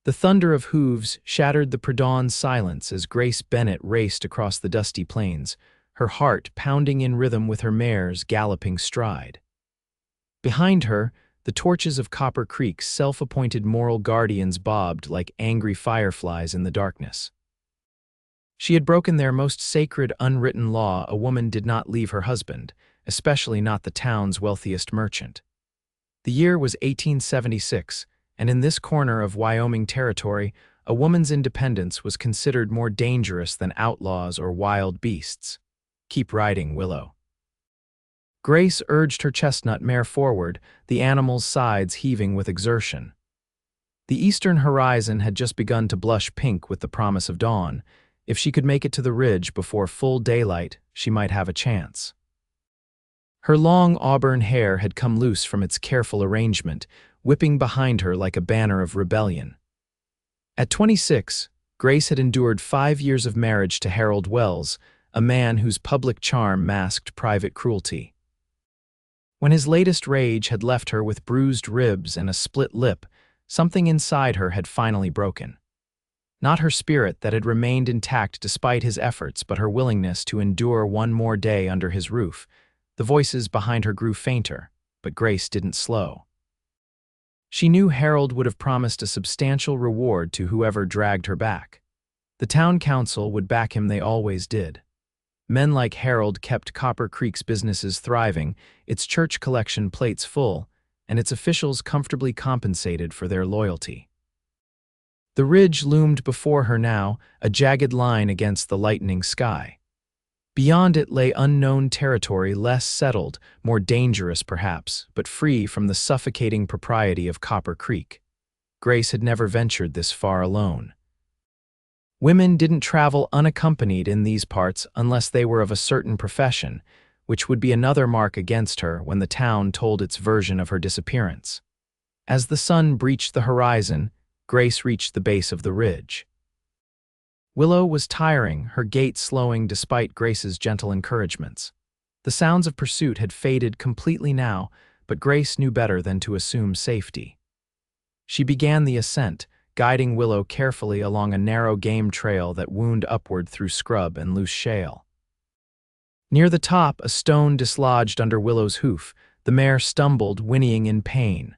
The thunder of hooves shattered the pre-dawn silence as Grace Bennett raced across the dusty plains, her heart pounding in rhythm with her mare's galloping stride. Behind her, the torches of Copper Creek's self-appointed moral guardians bobbed like angry fireflies in the darkness. She had broken their most sacred unwritten law: a woman did not leave her husband, especially not the town's wealthiest merchant. The year was 1876, and in this corner of Wyoming Territory, a woman's independence was considered more dangerous than outlaws or wild beasts. "Keep riding, Willow." Grace urged her chestnut mare forward, the animal's sides heaving with exertion. The eastern horizon had just begun to blush pink with the promise of dawn. If she could make it to the ridge before full daylight, she might have a chance. Her long auburn hair had come loose from its careful arrangement, whipping behind her like a banner of rebellion. At 26, Grace had endured 5 years of marriage to Harold Wells, a man whose public charm masked private cruelty. When his latest rage had left her with bruised ribs and a split lip, something inside her had finally broken. Not her spirit that had remained intact despite his efforts, but her willingness to endure one more day under his roof. The voices behind her grew fainter, but Grace didn't slow. She knew Harold would have promised a substantial reward to whoever dragged her back. The town council would back him, they always did. Men like Harold kept Copper Creek's businesses thriving, its church collection plates full, and its officials comfortably compensated for their loyalty. The ridge loomed before her now, a jagged line against the lightening sky. Beyond it lay unknown territory, less settled, more dangerous perhaps, but free from the suffocating propriety of Copper Creek. Grace had never ventured this far alone. Women didn't travel unaccompanied in these parts unless they were of a certain profession, which would be another mark against her when the town told its version of her disappearance. As the sun breached the horizon, Grace reached the base of the ridge. Willow was tiring, her gait slowing despite Grace's gentle encouragements. The sounds of pursuit had faded completely now, but Grace knew better than to assume safety. She began the ascent, guiding Willow carefully along a narrow game trail that wound upward through scrub and loose shale. Near the top, a stone dislodged under Willow's hoof. The mare stumbled, whinnying in pain.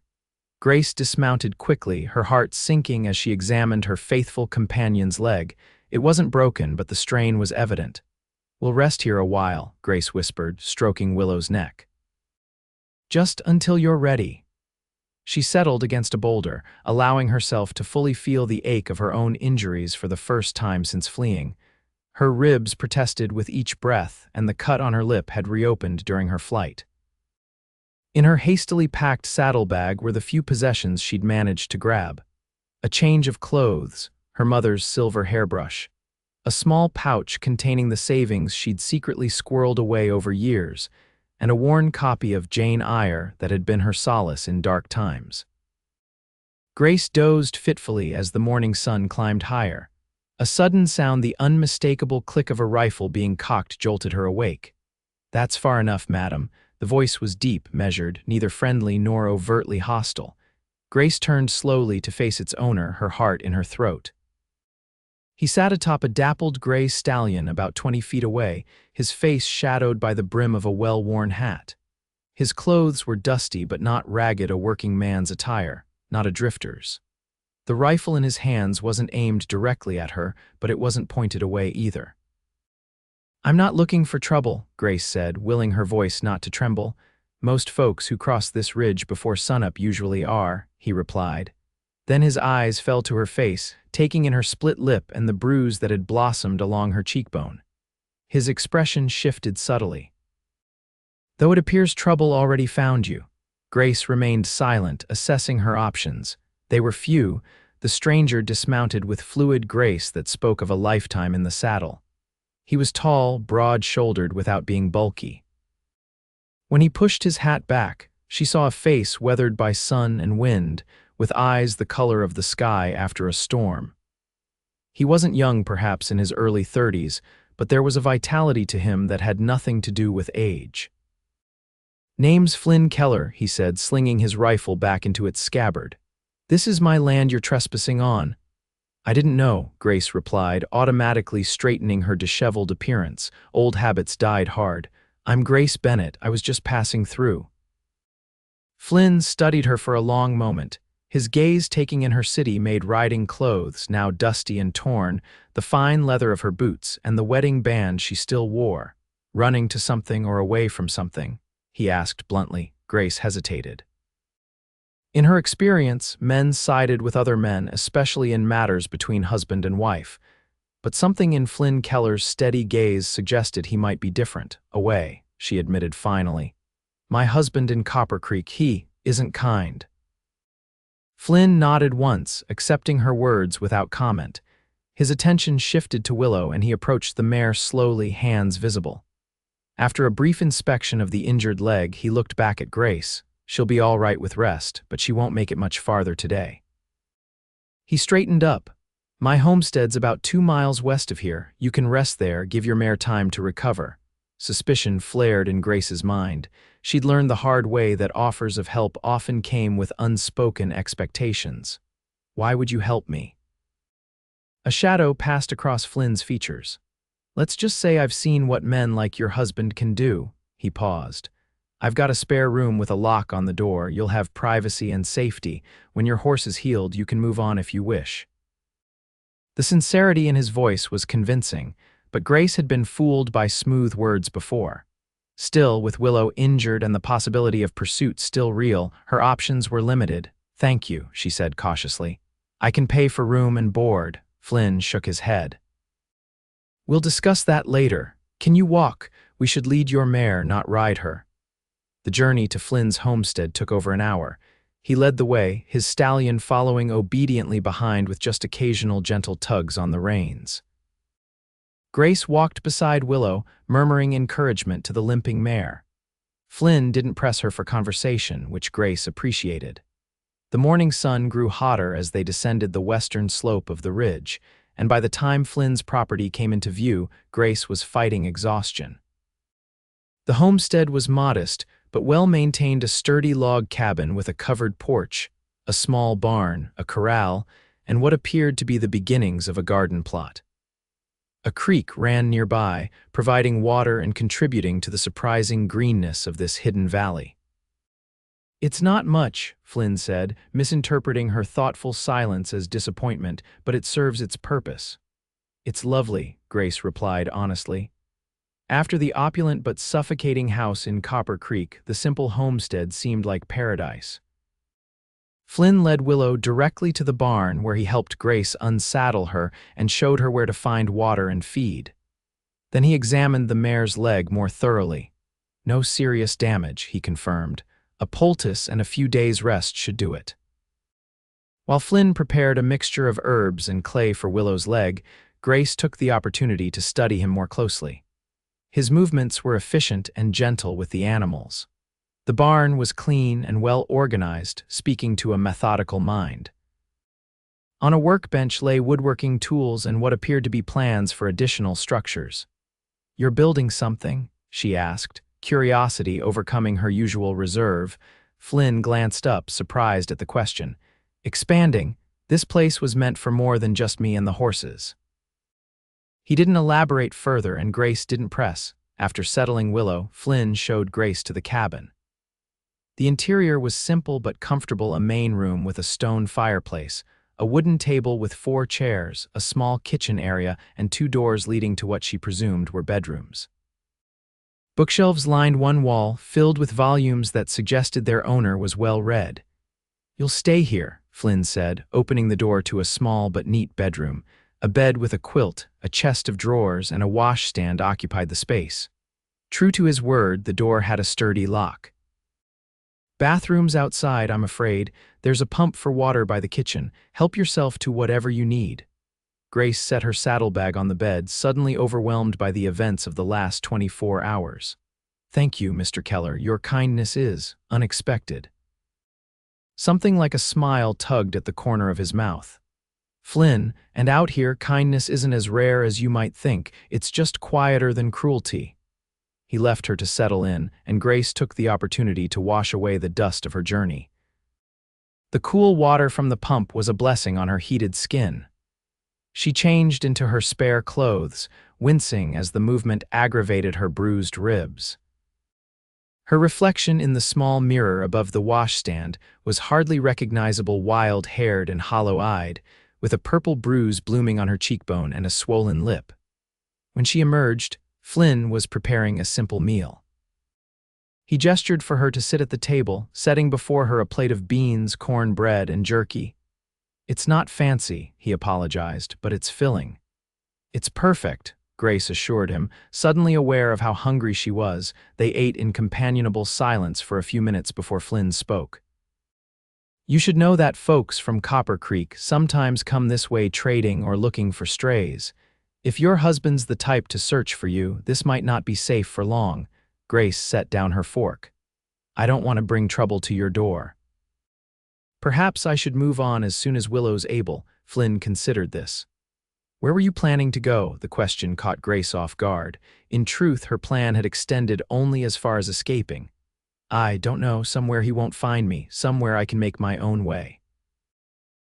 Grace dismounted quickly, her heart sinking as she examined her faithful companion's leg. It wasn't broken, but the strain was evident. "We'll rest here a while," Grace whispered, stroking Willow's neck. "Just until you're ready." She settled against a boulder, allowing herself to fully feel the ache of her own injuries for the first time since fleeing. Her ribs protested with each breath, and the cut on her lip had reopened during her flight. In her hastily packed saddlebag were the few possessions she'd managed to grab. A change of clothes, her mother's silver hairbrush, a small pouch containing the savings she'd secretly squirreled away over years, and a worn copy of Jane Eyre that had been her solace in dark times. Grace dozed fitfully as the morning sun climbed higher. A sudden sound, the unmistakable click of a rifle being cocked, jolted her awake. "That's far enough, madam." The voice was deep, measured, neither friendly nor overtly hostile. Grace turned slowly to face its owner, her heart in her throat. He sat atop a dappled gray stallion about 20 feet away, his face shadowed by the brim of a well-worn hat. His clothes were dusty but not ragged, a working man's attire, not a drifter's. The rifle in his hands wasn't aimed directly at her, but it wasn't pointed away either. "I'm not looking for trouble," Grace said, willing her voice not to tremble. "Most folks who cross this ridge before sunup usually are," he replied. Then his eyes fell to her face, taking in her split lip and the bruise that had blossomed along her cheekbone. His expression shifted subtly. "Though it appears trouble already found you." Grace remained silent, assessing her options. They were few. The stranger dismounted with fluid grace that spoke of a lifetime in the saddle. He was tall, broad-shouldered without being bulky. When he pushed his hat back, she saw a face weathered by sun and wind, with eyes the color of the sky after a storm. He wasn't young, perhaps in his early 30s, but there was a vitality to him that had nothing to do with age. "Name's Flynn Keller," he said, slinging his rifle back into its scabbard. "This is my land you're trespassing on." "I didn't know," Grace replied, automatically straightening her disheveled appearance. Old habits died hard. "I'm Grace Bennett. I was just passing through." Flynn studied her for a long moment, his gaze taking in her city-made riding clothes, now dusty and torn, the fine leather of her boots, and the wedding band she still wore. "Running to something or away from something?" he asked bluntly. Grace hesitated. In her experience, men sided with other men, especially in matters between husband and wife. But something in Flynn Keller's steady gaze suggested he might be different. "Away," she admitted finally. "My husband in Copper Creek, he isn't kind." Flynn nodded once, accepting her words without comment. His attention shifted to Willow and he approached the mare slowly, hands visible. After a brief inspection of the injured leg, he looked back at Grace. "She'll be all right with rest, but she won't make it much farther today." He straightened up. "My homestead's about 2 miles west of here. You can rest there, give your mare time to recover." Suspicion flared in Grace's mind. She'd learned the hard way that offers of help often came with unspoken expectations. "Why would you help me?" A shadow passed across Flynn's features. "Let's just say I've seen what men like your husband can do." He paused. "I've got a spare room with a lock on the door. You'll have privacy and safety. When your horse is healed, you can move on if you wish." The sincerity in his voice was convincing, but Grace had been fooled by smooth words before. Still, with Willow injured and the possibility of pursuit still real, her options were limited. "Thank you," she said cautiously. "I can pay for room and board." Flynn shook his head. "We'll discuss that later. Can you walk? We should lead your mare, not ride her." The journey to Flynn's homestead took over an hour. He led the way, his stallion following obediently behind with just occasional gentle tugs on the reins. Grace walked beside Willow, murmuring encouragement to the limping mare. Flynn didn't press her for conversation, which Grace appreciated. The morning sun grew hotter as they descended the western slope of the ridge, and by the time Flynn's property came into view, Grace was fighting exhaustion. The homestead was modest, but well-maintained, a sturdy log cabin with a covered porch, a small barn, a corral, and what appeared to be the beginnings of a garden plot. A creek ran nearby, providing water and contributing to the surprising greenness of this hidden valley. "It's not much," Flynn said, misinterpreting her thoughtful silence as disappointment, "but it serves its purpose." "It's lovely," Grace replied honestly. After the opulent but suffocating house in Copper Creek, the simple homestead seemed like paradise. Flynn led Willow directly to the barn where he helped Grace unsaddle her and showed her where to find water and feed. Then he examined the mare's leg more thoroughly. "No serious damage," he confirmed. "A poultice and a few days' rest should do it." While Flynn prepared a mixture of herbs and clay for Willow's leg, Grace took the opportunity to study him more closely. His movements were efficient and gentle with the animals. The barn was clean and well organized, speaking to a methodical mind. On a workbench lay woodworking tools and what appeared to be plans for additional structures. "You're building something?" she asked, curiosity overcoming her usual reserve. Flynn glanced up, surprised at the question. "Expanding. This place was meant for more than just me and the horses." He didn't elaborate further and Grace didn't press. After settling Willow, Flynn showed Grace to the cabin. The interior was simple but comfortable, a main room with a stone fireplace, a wooden table with 4 chairs, a small kitchen area, and 2 doors leading to what she presumed were bedrooms. Bookshelves lined one wall, filled with volumes that suggested their owner was well read. "You'll stay here," Flynn said, opening the door to a small but neat bedroom. A bed with a quilt, a chest of drawers, and a washstand occupied the space. True to his word, the door had a sturdy lock. "Bathrooms outside, I'm afraid. There's a pump for water by the kitchen. Help yourself to whatever you need." Grace set her saddlebag on the bed, suddenly overwhelmed by the events of the last 24 hours. "Thank you, Mr. Keller. Your kindness is unexpected." Something like a smile tugged at the corner of his mouth. "Flynn, and out here, kindness isn't as rare as you might think. It's just quieter than cruelty." He left her to settle in, and Grace took the opportunity to wash away the dust of her journey. The cool water from the pump was a blessing on her heated skin. She changed into her spare clothes, wincing as the movement aggravated her bruised ribs. Her reflection in the small mirror above the washstand was hardly recognizable, wild-haired and hollow-eyed, with a purple bruise blooming on her cheekbone and a swollen lip. When she emerged, Flynn was preparing a simple meal. He gestured for her to sit at the table, setting before her a plate of beans, cornbread, and jerky. "It's not fancy," he apologized, "but it's filling." "It's perfect," Grace assured him, suddenly aware of how hungry she was. They ate in companionable silence for a few minutes before Flynn spoke. "You should know that folks from Copper Creek sometimes come this way trading or looking for strays. If your husband's the type to search for you, this might not be safe for long." Grace set down her fork. "I don't want to bring trouble to your door." "Perhaps I should move on as soon as Willow's able." Flynn considered this. "Where were you planning to go?" The question caught Grace off guard. In truth, her plan had extended only as far as escaping. "I don't know, somewhere he won't find me, somewhere I can make my own way."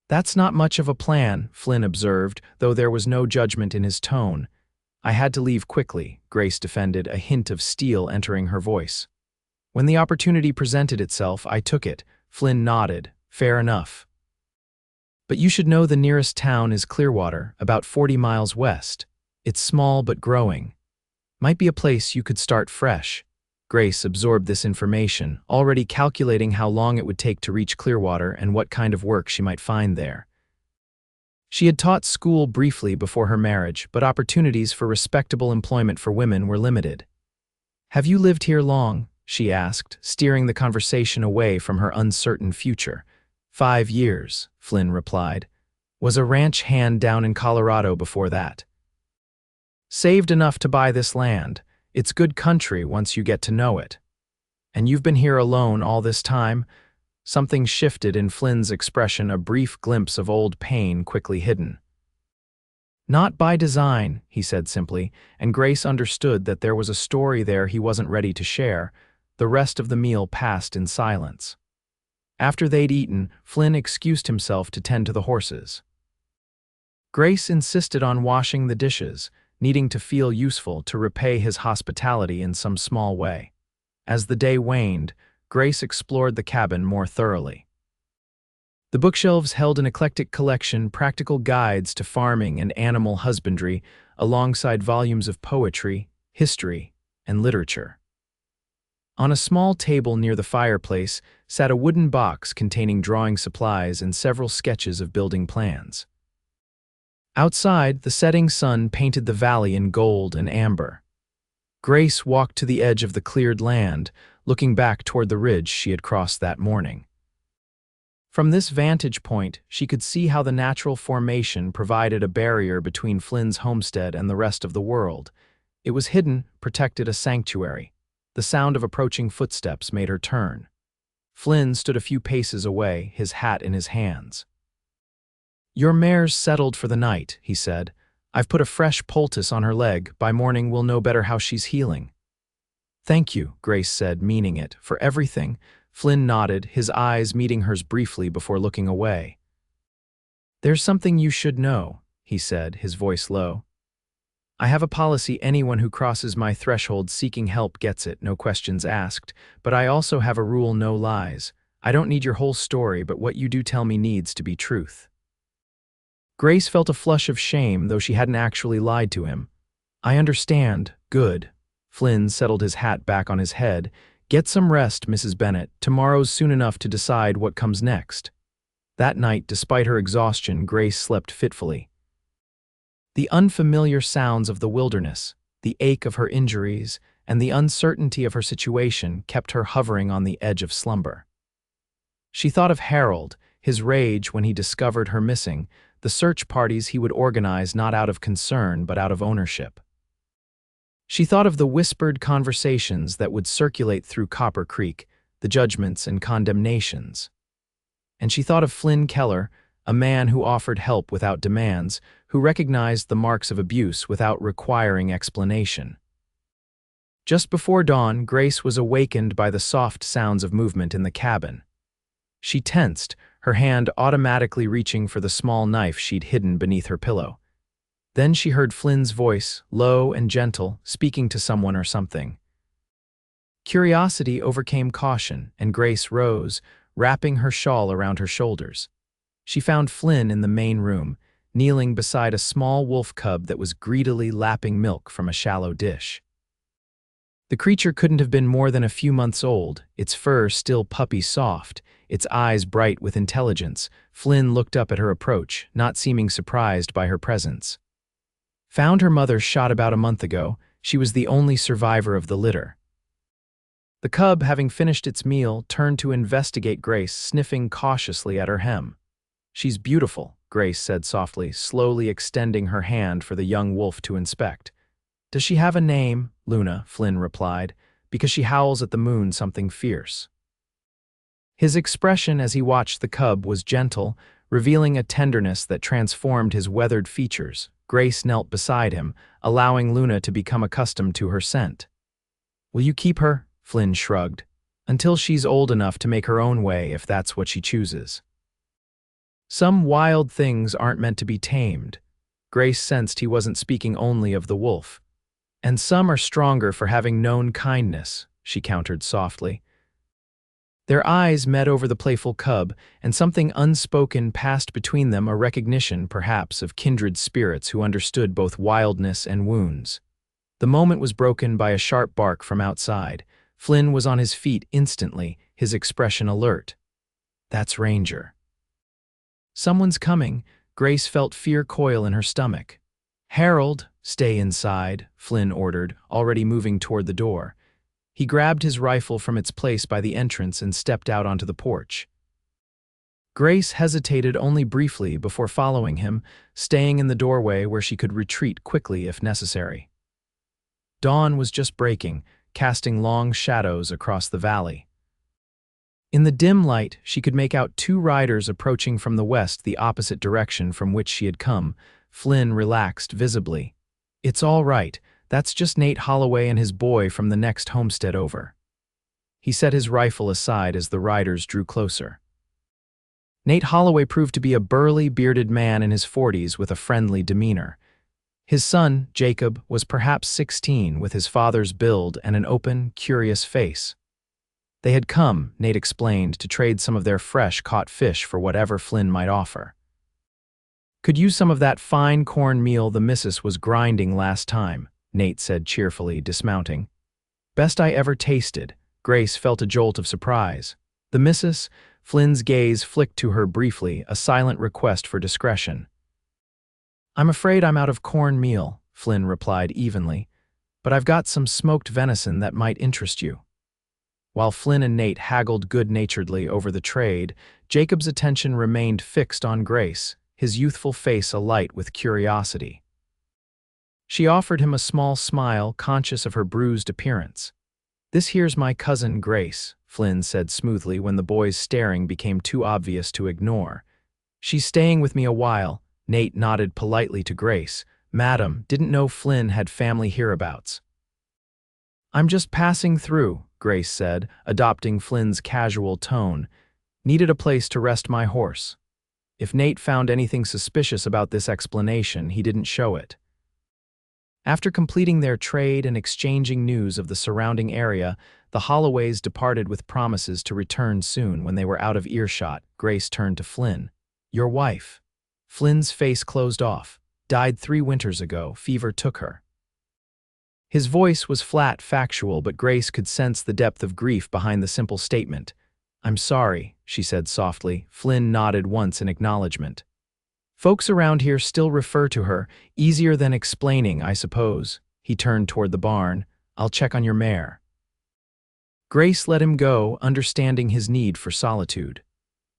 "That's not much of a plan," Flynn observed, though there was no judgment in his tone. "I had to leave quickly," Grace defended, a hint of steel entering her voice. "When the opportunity presented itself, I took it." Flynn nodded. "Fair enough. But you should know the nearest town is Clearwater, about 40 miles west. It's small but growing. Might be a place you could start fresh." Grace absorbed this information, already calculating how long it would take to reach Clearwater and what kind of work she might find there. She had taught school briefly before her marriage, but opportunities for respectable employment for women were limited. "Have you lived here long?" she asked, steering the conversation away from her uncertain future. 5 years, Flynn replied. "Was a ranch hand down in Colorado before that. Saved enough to buy this land. It's good country once you get to know it." "And you've been here alone all this time?" Something shifted in Flynn's expression, a brief glimpse of old pain quickly hidden. "Not by design," he said simply, and Grace understood that there was a story there he wasn't ready to share. The rest of the meal passed in silence. After they'd eaten, Flynn excused himself to tend to the horses. Grace insisted on washing the dishes, needing to feel useful to repay his hospitality in some small way. As the day waned, Grace explored the cabin more thoroughly. The bookshelves held an eclectic collection, practical guides to farming and animal husbandry, alongside volumes of poetry, history, and literature. On a small table near the fireplace sat a wooden box containing drawing supplies and several sketches of building plans. Outside, the setting sun painted the valley in gold and amber. Grace walked to the edge of the cleared land, looking back toward the ridge she had crossed that morning. From this vantage point, she could see how the natural formation provided a barrier between Flynn's homestead and the rest of the world. It was hidden, protected, a sanctuary. The sound of approaching footsteps made her turn. Flynn stood a few paces away, his hat in his hands. "Your mare's settled for the night," he said. "I've put a fresh poultice on her leg. By morning we'll know better how she's healing." "Thank you," Grace said, meaning it. "For everything?" Flynn nodded, his eyes meeting hers briefly before looking away. "There's something you should know," he said, his voice low. "I have a policy: anyone who crosses my threshold seeking help gets it, no questions asked. But I also have a rule: no lies. I don't need your whole story, but what you do tell me needs to be truth." Grace felt a flush of shame, though she hadn't actually lied to him. "I understand. Good." Flynn settled his hat back on his head. "Get some rest, Mrs. Bennett. Tomorrow's soon enough to decide what comes next." That night, despite her exhaustion, Grace slept fitfully. The unfamiliar sounds of the wilderness, the ache of her injuries, and the uncertainty of her situation kept her hovering on the edge of slumber. She thought of Harold, his rage when he discovered her missing, the search parties he would organize not out of concern but out of ownership. She thought of the whispered conversations that would circulate through Copper Creek, the judgments and condemnations. And she thought of Flynn Keller, a man who offered help without demands, who recognized the marks of abuse without requiring explanation. Just before dawn, Grace was awakened by the soft sounds of movement in the cabin. She tensed, her hand automatically reaching for the small knife she'd hidden beneath her pillow. Then she heard Flynn's voice, low and gentle, speaking to someone or something. Curiosity overcame caution, and Grace rose, wrapping her shawl around her shoulders. She found Flynn in the main room, kneeling beside a small wolf cub that was greedily lapping milk from a shallow dish. The creature couldn't have been more than a few months old, its fur still puppy-soft, its eyes bright with intelligence. Flynn looked up at her approach, not seeming surprised by her presence. Found her mother shot about a month ago. She was the only survivor of the litter. The cub, having finished its meal, turned to investigate Grace, sniffing cautiously at her hem. "She's beautiful," Grace said softly, slowly extending her hand for the young wolf to inspect. "Does she have a name?" "Luna," Flynn replied, "because she howls at the moon something fierce." His expression as he watched the cub was gentle, revealing a tenderness that transformed his weathered features. Grace knelt beside him, allowing Luna to become accustomed to her scent. "Will you keep her?" Flynn shrugged. "Until she's old enough to make her own way, if that's what she chooses." Some wild things aren't meant to be tamed. Grace sensed he wasn't speaking only of the wolf. "And some are stronger for having known kindness," she countered softly. Their eyes met over the playful cub, and something unspoken passed between them, a recognition, perhaps, of kindred spirits who understood both wildness and wounds. The moment was broken by a sharp bark from outside. Flynn was on his feet instantly, his expression alert. "That's Ranger." "Someone's coming." Grace felt fear coil in her stomach. "Harold, stay inside," Flynn ordered, already moving toward the door. He grabbed his rifle from its place by the entrance and stepped out onto the porch. Grace hesitated only briefly before following him, staying in the doorway where she could retreat quickly if necessary. Dawn was just breaking, casting long shadows across the valley. In the dim light, she could make out two riders approaching from the west, the opposite direction from which she had come. Flynn relaxed visibly. "It's all right. That's just Nate Holloway and his boy from the next homestead over." He set his rifle aside as the riders drew closer. Nate Holloway proved to be a burly, bearded man in his 40s with a friendly demeanor. His son, Jacob, was perhaps 16, with his father's build and an open, curious face. They had come, Nate explained, to trade some of their fresh-caught fish for whatever Flynn might offer. "Could use some of that fine cornmeal the missus was grinding last time," Nate said cheerfully, dismounting. "Best I ever tasted." Grace felt a jolt of surprise. "The missus?" Flynn's gaze flicked to her briefly, a silent request for discretion. "I'm afraid I'm out of cornmeal," Flynn replied evenly, "but I've got some smoked venison that might interest you." While Flynn and Nate haggled good-naturedly over the trade, Jacob's attention remained fixed on Grace, his youthful face alight with curiosity. She offered him a small smile, conscious of her bruised appearance. "This here's my cousin Grace," Flynn said smoothly when the boy's staring became too obvious to ignore. "She's staying with me a while." Nate nodded politely to Grace. "Madam, didn't know Flynn had family hereabouts." "I'm just passing through," Grace said, adopting Flynn's casual tone. "Needed a place to rest my horse." If Nate found anything suspicious about this explanation, he didn't show it. After completing their trade and exchanging news of the surrounding area, the Holloways departed with promises to return soon. When they were out of earshot, Grace turned to Flynn. "Your wife." Flynn's face closed off. "Died 3 winters ago. Fever took her." His voice was flat, factual, but Grace could sense the depth of grief behind the simple statement. "I'm sorry," she said softly. Flynn nodded once in acknowledgement. "Folks around here still refer to her. Easier than explaining, I suppose." He turned toward the barn. "I'll check on your mare." Grace let him go, understanding his need for solitude.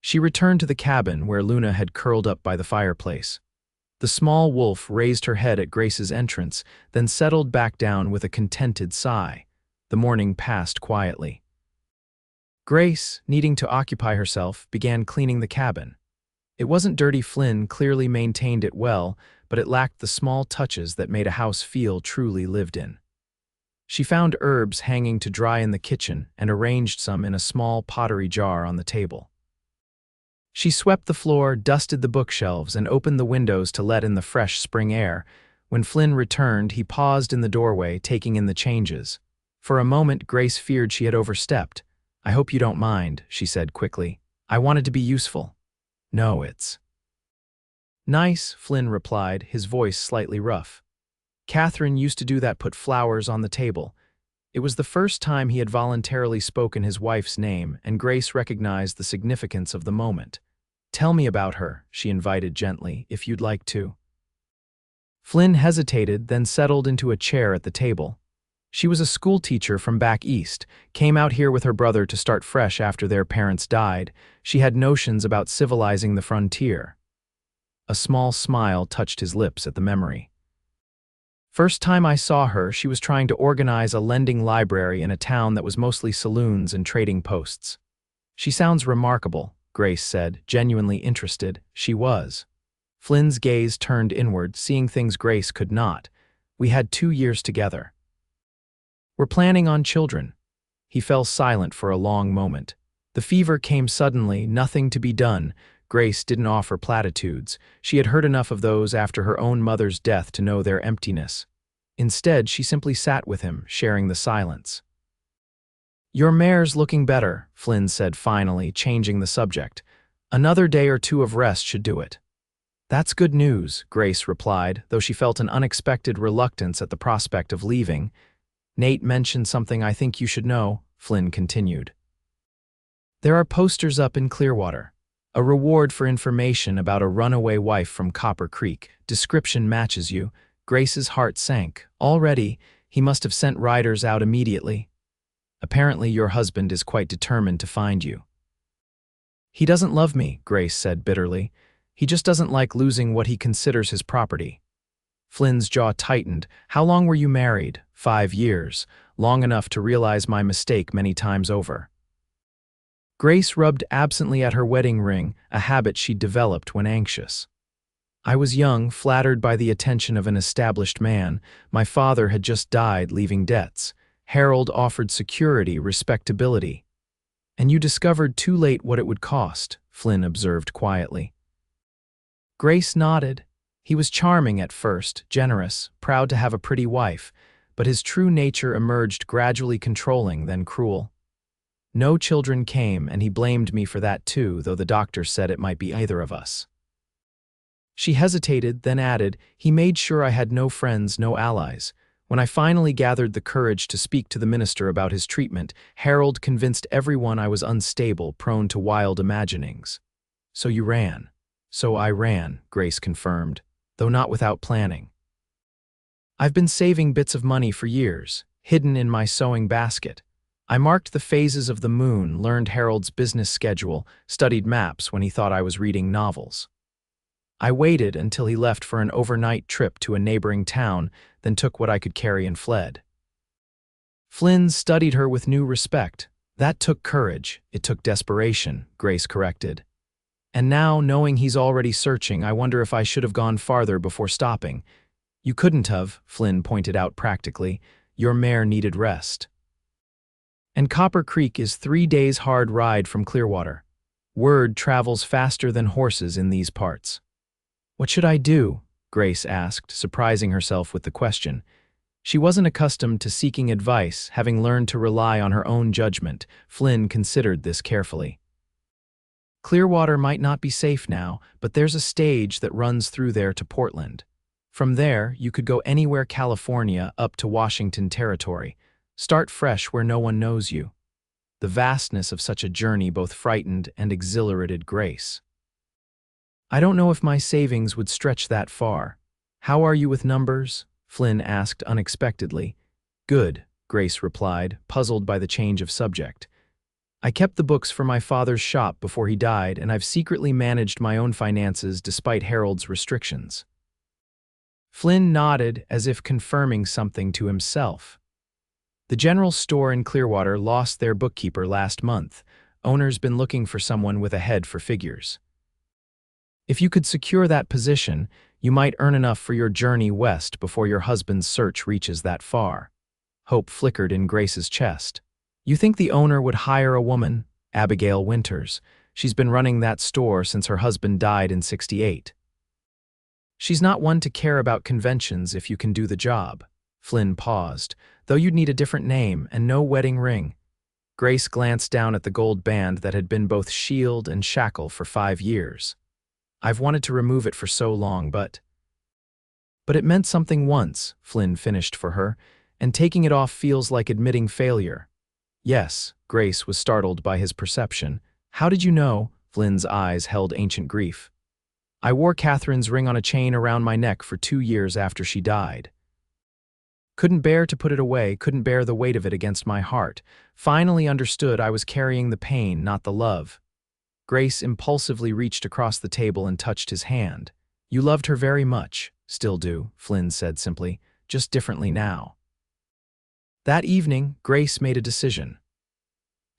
She returned to the cabin where Luna had curled up by the fireplace. The small wolf raised her head at Grace's entrance, then settled back down with a contented sigh. The morning passed quietly. Grace, needing to occupy herself, began cleaning the cabin. It wasn't dirty. Flynn clearly maintained it well, but it lacked the small touches that made a house feel truly lived in. She found herbs hanging to dry in the kitchen and arranged some in a small pottery jar on the table. She swept the floor, dusted the bookshelves, and opened the windows to let in the fresh spring air. When Flynn returned, he paused in the doorway, taking in the changes. For a moment, Grace feared she had overstepped. "I hope you don't mind," she said quickly. "I wanted to be useful." "No, it's nice," Flynn replied, his voice slightly rough. Catherine used to do that, put flowers on the table. It was the first time he had voluntarily spoken his wife's name, and Grace recognized the significance of the moment. "Tell me about her," she invited gently, "if you'd like to." Flynn hesitated, then settled into a chair at the table. She was a schoolteacher from back east, came out here with her brother to start fresh after their parents died. She had notions about civilizing the frontier. A small smile touched his lips at the memory. "First time I saw her, she was trying to organize a lending library in a town that was mostly saloons and trading posts." "She sounds remarkable," Grace said, genuinely interested. She was. Flynn's gaze turned inward, seeing things Grace could not. "We had 2 years together. We're planning on children." He fell silent for a long moment. The fever came suddenly, nothing to be done. Grace didn't offer platitudes. She had heard enough of those after her own mother's death to know their emptiness. Instead, she simply sat with him, sharing the silence. "Your mare's looking better," Flynn said finally, changing the subject. "Another day or 2 of rest should do it." "That's good news," Grace replied, though she felt an unexpected reluctance at the prospect of leaving. "Nate mentioned something I think you should know," Flynn continued. "There are posters up in Clearwater. A reward for information about a runaway wife from Copper Creek. Description matches you." Grace's heart sank. Already, he must have sent riders out immediately. "Apparently your husband is quite determined to find you." "He doesn't love me," Grace said bitterly. "He just doesn't like losing what he considers his property." Flynn's jaw tightened. "How long were you married?" 5 years. "Long enough to realize my mistake many times over." Grace rubbed absently at her wedding ring, a habit she'd developed when anxious. "I was young, flattered by the attention of an established man. My father had just died, leaving debts. Harold offered security, respectability." "And you discovered too late what it would cost," Flynn observed quietly. Grace nodded. "He was charming at first, generous, proud to have a pretty wife, but his true nature emerged gradually controlling, then cruel. No children came, and he blamed me for that too, though the doctor said it might be either of us." She hesitated, then added, "He made sure I had no friends, no allies. When I finally gathered the courage to speak to the minister about his treatment, Harold convinced everyone I was unstable, prone to wild imaginings." "So you ran." "So I ran," Grace confirmed, though not without planning. "I've been saving bits of money for years, hidden in my sewing basket. I marked the phases of the moon, learned Harold's business schedule, studied maps when he thought I was reading novels. I waited until he left for an overnight trip to a neighboring town, then took what I could carry and fled." Flynn studied her with new respect. "That took courage. It took desperation," Grace corrected. "And now, knowing he's already searching, I wonder if I should have gone farther before stopping." "You couldn't have," Flynn pointed out practically. "Your mare needed rest. And Copper Creek is 3 days' hard ride from Clearwater. Word travels faster than horses in these parts." "What should I do?" Grace asked, surprising herself with the question. She wasn't accustomed to seeking advice, having learned to rely on her own judgment. Flynn considered this carefully. "Clearwater might not be safe now, but there's a stage that runs through there to Portland. From there, you could go anywhere California up to Washington Territory. Start fresh where no one knows you." The vastness of such a journey both frightened and exhilarated Grace. "I don't know if my savings would stretch that far. How are you with numbers?" Flynn asked unexpectedly. "Good," Grace replied, puzzled by the change of subject. "I kept the books for my father's shop before he died, and I've secretly managed my own finances despite Harold's restrictions." Flynn nodded as if confirming something to himself. "The general store in Clearwater lost their bookkeeper last month. Owner's been looking for someone with a head for figures. If you could secure that position, you might earn enough for your journey west before your husband's search reaches that far." Hope flickered in Grace's chest. "You think the owner would hire a woman?" Abigail Winters. She's been running that store since her husband died in '68. She's not one to care about conventions if you can do the job. Flynn paused, though you'd need a different name and no wedding ring. Grace glanced down at the gold band that had been both shield and shackle for 5 years. I've wanted to remove it for so long, but it meant something once, Flynn finished for her, and taking it off feels like admitting failure. Yes, Grace was startled by his perception. How did you know? Flynn's eyes held ancient grief. I wore Catherine's ring on a chain around my neck for 2 years after she died. Couldn't bear to put it away, couldn't bear the weight of it against my heart. Finally understood I was carrying the pain, not the love. Grace impulsively reached across the table and touched his hand. You loved her very much. Still do, Flynn said simply, just differently now. That evening, Grace made a decision.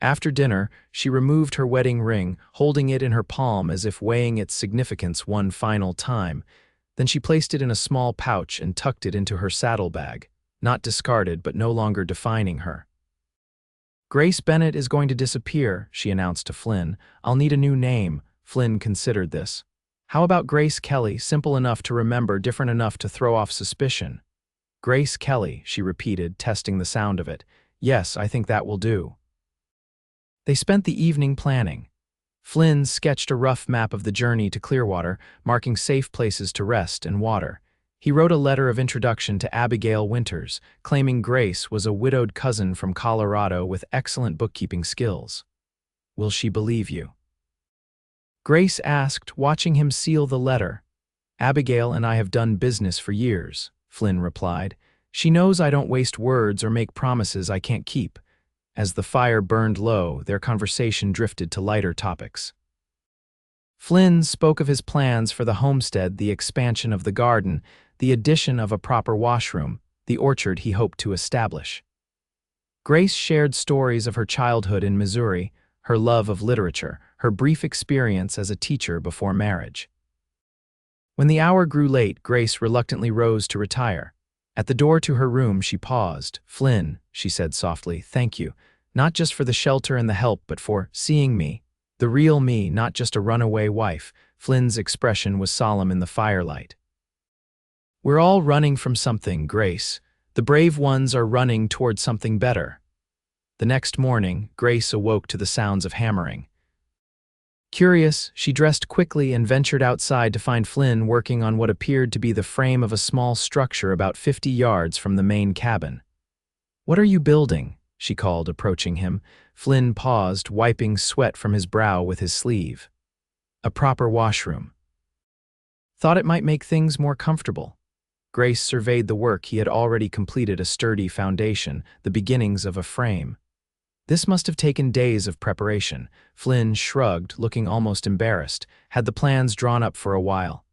After dinner, she removed her wedding ring, holding it in her palm as if weighing its significance one final time. Then she placed it in a small pouch and tucked it into her saddlebag, not discarded but no longer defining her. Grace Bennett is going to disappear, she announced to Flynn. I'll need a new name. Flynn considered this. How about Grace Kelly, simple enough to remember, different enough to throw off suspicion? Grace Kelly, she repeated, testing the sound of it. Yes, I think that will do. They spent the evening planning. Flynn sketched a rough map of the journey to Clearwater, marking safe places to rest and water. He wrote a letter of introduction to Abigail Winters, claiming Grace was a widowed cousin from Colorado with excellent bookkeeping skills. Will she believe you? Grace asked, watching him seal the letter. Abigail and I have done business for years, Flynn replied. She knows I don't waste words or make promises I can't keep. As the fire burned low, their conversation drifted to lighter topics. Flynn spoke of his plans for the homestead, the expansion of the garden, the addition of a proper washroom, the orchard he hoped to establish. Grace shared stories of her childhood in Missouri, her love of literature, her brief experience as a teacher before marriage. When the hour grew late, Grace reluctantly rose to retire. At the door to her room, she paused. Flynn, she said softly, thank you, not just for the shelter and the help, but for seeing me, the real me, not just a runaway wife. Flynn's expression was solemn in the firelight. We're all running from something, Grace. The brave ones are running toward something better. The next morning, Grace awoke to the sounds of hammering. Curious, she dressed quickly and ventured outside to find Flynn working on what appeared to be the frame of a small structure about 50 yards from the main cabin. What are you building? She called, approaching him. Flynn paused, wiping sweat from his brow with his sleeve. A proper washroom. Thought it might make things more comfortable. Grace surveyed the work he had already completed, a sturdy foundation, the beginnings of a frame. This must have taken days of preparation. Flynn shrugged, looking almost embarrassed, had the plans drawn up for a while.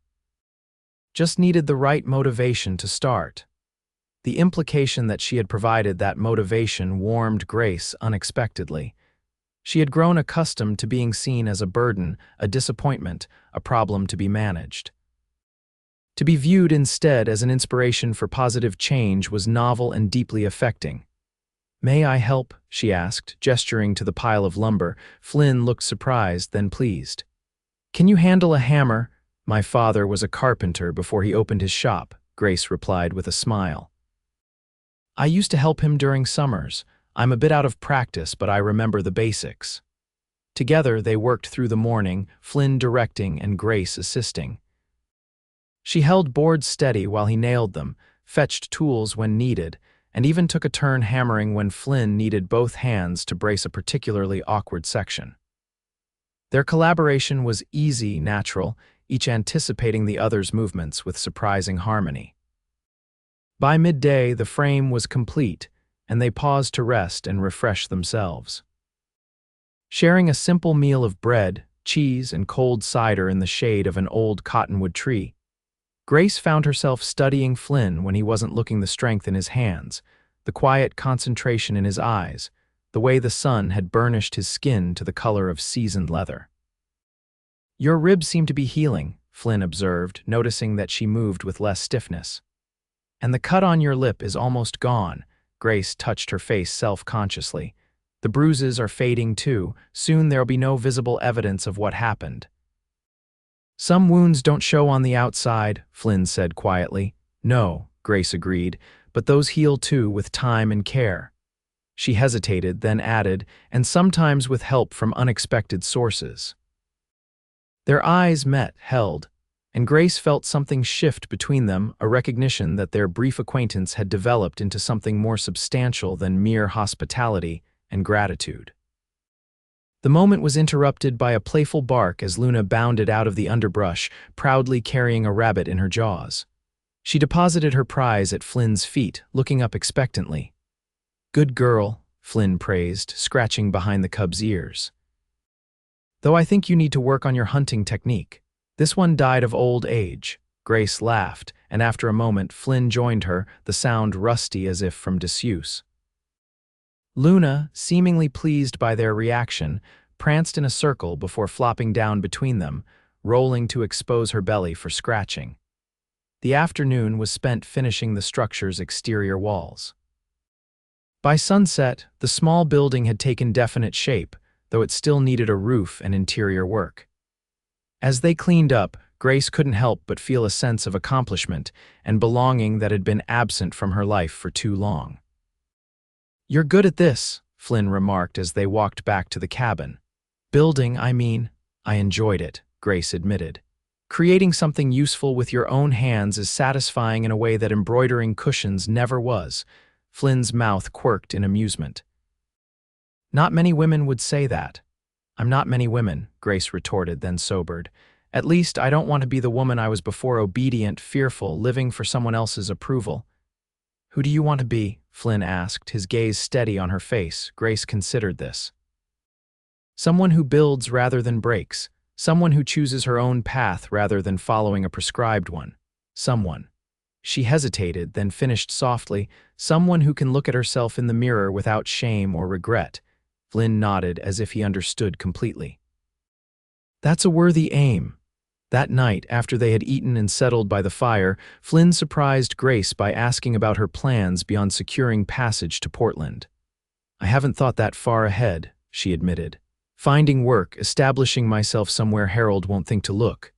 Just needed the right motivation to start. The implication that she had provided that motivation warmed Grace unexpectedly. She had grown accustomed to being seen as a burden, a disappointment, a problem to be managed. To be viewed instead as an inspiration for positive change was novel and deeply affecting. May I help? She asked, gesturing to the pile of lumber. Flynn looked surprised, then pleased. Can you handle a hammer? My father was a carpenter before he opened his shop, Grace replied with a smile. I used to help him during summers. I'm a bit out of practice, but I remember the basics. Together they worked through the morning, Flynn directing and Grace assisting. She held boards steady while he nailed them, fetched tools when needed, and even took a turn hammering when Flynn needed both hands to brace a particularly awkward section. Their collaboration was easy, natural, each anticipating the other's movements with surprising harmony. By midday, the frame was complete, and they paused to rest and refresh themselves. Sharing a simple meal of bread, cheese, and cold cider in the shade of an old cottonwood tree, Grace found herself studying Flynn when he wasn't looking, the strength in his hands, the quiet concentration in his eyes, the way the sun had burnished his skin to the color of seasoned leather. Your ribs seem to be healing, Flynn observed, noticing that she moved with less stiffness. And the cut on your lip is almost gone, Grace touched her face self-consciously. The bruises are fading too. Soon there'll be no visible evidence of what happened. Some wounds don't show on the outside, Flynn said quietly. No, Grace agreed, but those heal too with time and care. She hesitated, then added, and sometimes with help from unexpected sources. Their eyes met, held, and Grace felt something shift between them, a recognition that their brief acquaintance had developed into something more substantial than mere hospitality and gratitude. The moment was interrupted by a playful bark as Luna bounded out of the underbrush, proudly carrying a rabbit in her jaws. She deposited her prize at Flynn's feet, looking up expectantly. "Good girl," Flynn praised, scratching behind the cub's ears. "Though I think you need to work on your hunting technique. This one died of old age." Grace laughed, and after a moment Flynn joined her, the sound rusty as if from disuse. Luna, seemingly pleased by their reaction, pranced in a circle before flopping down between them, rolling to expose her belly for scratching. The afternoon was spent finishing the structure's exterior walls. By sunset, the small building had taken definite shape, though it still needed a roof and interior work. As they cleaned up, Grace couldn't help but feel a sense of accomplishment and belonging that had been absent from her life for too long. "You're good at this," Flynn remarked as they walked back to the cabin. "Building, I mean. I enjoyed it," Grace admitted. "Creating something useful with your own hands is satisfying in a way that embroidering cushions never was." Flynn's mouth quirked in amusement. "Not many women would say that." "I'm not many women," Grace retorted, then sobered. "At least I don't want to be the woman I was before, obedient, fearful, living for someone else's approval." "Who do you want to be?" Flynn asked, his gaze steady on her face. Grace considered this. "Someone who builds rather than breaks. Someone who chooses her own path rather than following a prescribed one. Someone." She hesitated, then finished softly, "Someone who can look at herself in the mirror without shame or regret." Flynn nodded as if he understood completely. "That's a worthy aim." That night, after they had eaten and settled by the fire, Flynn surprised Grace by asking about her plans beyond securing passage to Portland. "I haven't thought that far ahead," she admitted. "Finding work, establishing myself somewhere Harold won't think to look."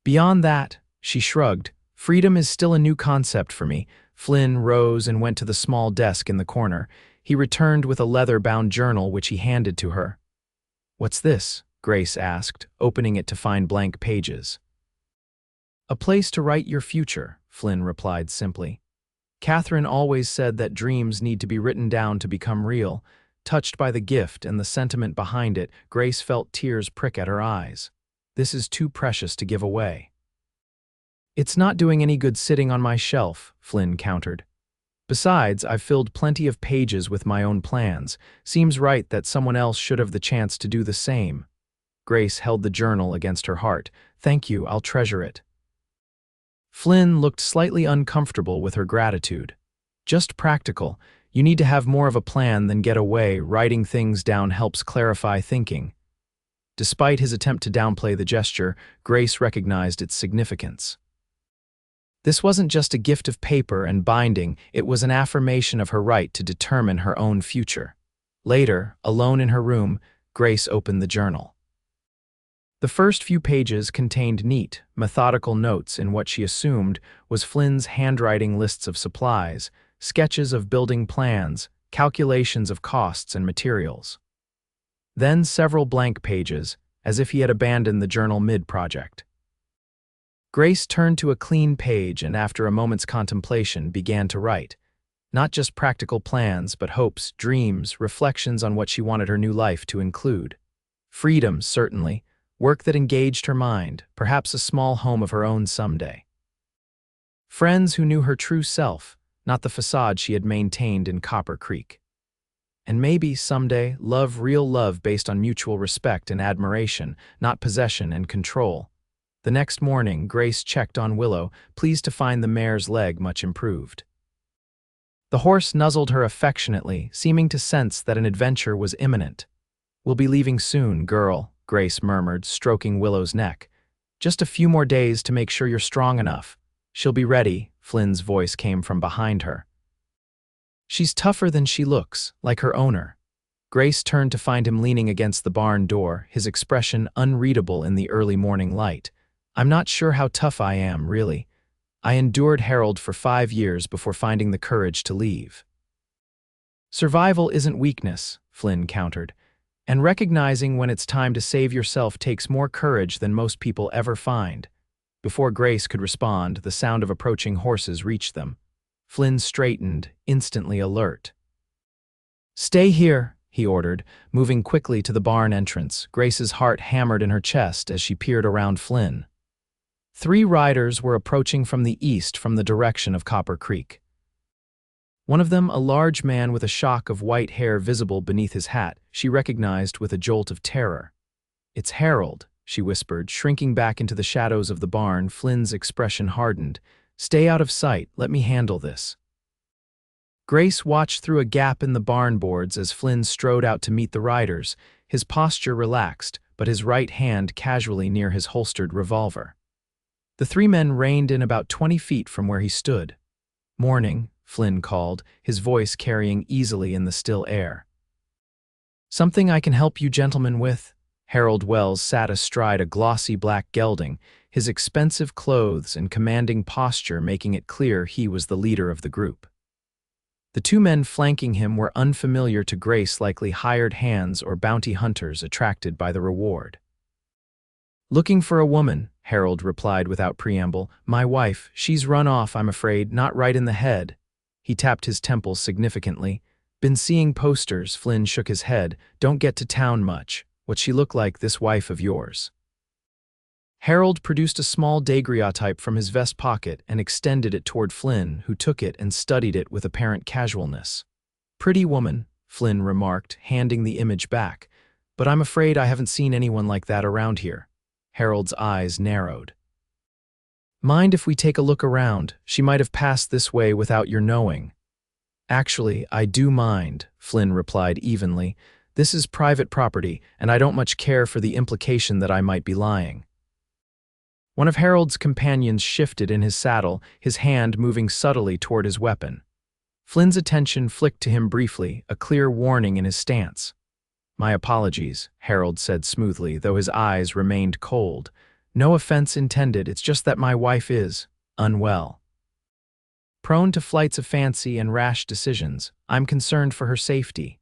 "Beyond that," she shrugged, "freedom is still a new concept for me." Flynn rose and went to the small desk in the corner. He returned with a leather-bound journal which he handed to her. "What's this?" Grace asked, opening it to find blank pages. "A place to write your future," Flynn replied simply. "Catherine always said that dreams need to be written down to become real." Touched by the gift and the sentiment behind it, Grace felt tears prick at her eyes. "This is too precious to give away." "It's not doing any good sitting on my shelf," Flynn countered. "Besides, I've filled plenty of pages with my own plans. Seems right that someone else should have the chance to do the same." Grace held the journal against her heart. "Thank you, I'll treasure it." Flynn looked slightly uncomfortable with her gratitude. "Just practical. You need to have more of a plan than get away. Writing things down helps clarify thinking." Despite his attempt to downplay the gesture, Grace recognized its significance. This wasn't just a gift of paper and binding, it was an affirmation of her right to determine her own future. Later, alone in her room, Grace opened the journal. The first few pages contained neat, methodical notes in what she assumed was Flynn's handwriting lists of supplies, sketches of building plans, calculations of costs and materials. Then several blank pages, as if he had abandoned the journal mid-project. Grace turned to a clean page and after a moment's contemplation began to write. Not just practical plans, but hopes, dreams, reflections on what she wanted her new life to include. Freedom, certainly. Work that engaged her mind, perhaps a small home of her own someday. Friends who knew her true self, not the facade she had maintained in Copper Creek. And maybe, someday, love, real love based on mutual respect and admiration, not possession and control. The next morning, Grace checked on Willow, pleased to find the mare's leg much improved. The horse nuzzled her affectionately, seeming to sense that an adventure was imminent. "We'll be leaving soon, girl," Grace murmured, stroking Willow's neck. "Just a few more days to make sure you're strong enough." "She'll be ready," Flynn's voice came from behind her. "She's tougher than she looks, like her owner." Grace turned to find him leaning against the barn door, his expression unreadable in the early morning light. "I'm not sure how tough I am, really. I endured Harold for 5 years before finding the courage to leave." "Survival isn't weakness," Flynn countered, "and recognizing when it's time to save yourself takes more courage than most people ever find." Before Grace could respond, the sound of approaching horses reached them. Flynn straightened, instantly alert. "Stay here," he ordered, moving quickly to the barn entrance. Grace's heart hammered in her chest as she peered around Flynn. 3 riders were approaching from the east from the direction of Copper Creek. One of them, a large man with a shock of white hair visible beneath his hat, she recognized with a jolt of terror. "It's Harold," she whispered, shrinking back into the shadows of the barn. Flynn's expression hardened. "Stay out of sight, let me handle this." Grace watched through a gap in the barn boards as Flynn strode out to meet the riders, his posture relaxed, but his right hand casually near his holstered revolver. The 3 men reined in about 20 feet from where he stood. "Morning," Flynn called, his voice carrying easily in the still air. "Something I can help you gentlemen with?" Harold Wells sat astride a glossy black gelding, his expensive clothes and commanding posture making it clear he was the leader of the group. The 2 men flanking him were unfamiliar to Grace, likely hired hands or bounty hunters attracted by the reward. "Looking for a woman," Harold replied without preamble. "My wife, she's run off, I'm afraid, not right in the head." He tapped his temples significantly. "Been seeing posters," Flynn shook his head. "Don't get to town much. What's she look like, this wife of yours?" Harold produced a small daguerreotype from his vest pocket and extended it toward Flynn, who took it and studied it with apparent casualness. "Pretty woman," Flynn remarked, handing the image back. "But I'm afraid I haven't seen anyone like that around here." Harold's eyes narrowed. "Mind if we take a look around? She might have passed this way without your knowing." "Actually, I do mind," Flynn replied evenly. "This is private property, and I don't much care for the implication that I might be lying." One of Harold's companions shifted in his saddle, his hand moving subtly toward his weapon. Flynn's attention flicked to him briefly, a clear warning in his stance. "My apologies," Harold said smoothly, though his eyes remained cold. "No offense intended, it's just that my wife is unwell. Prone to flights of fancy and rash decisions. I'm concerned for her safety."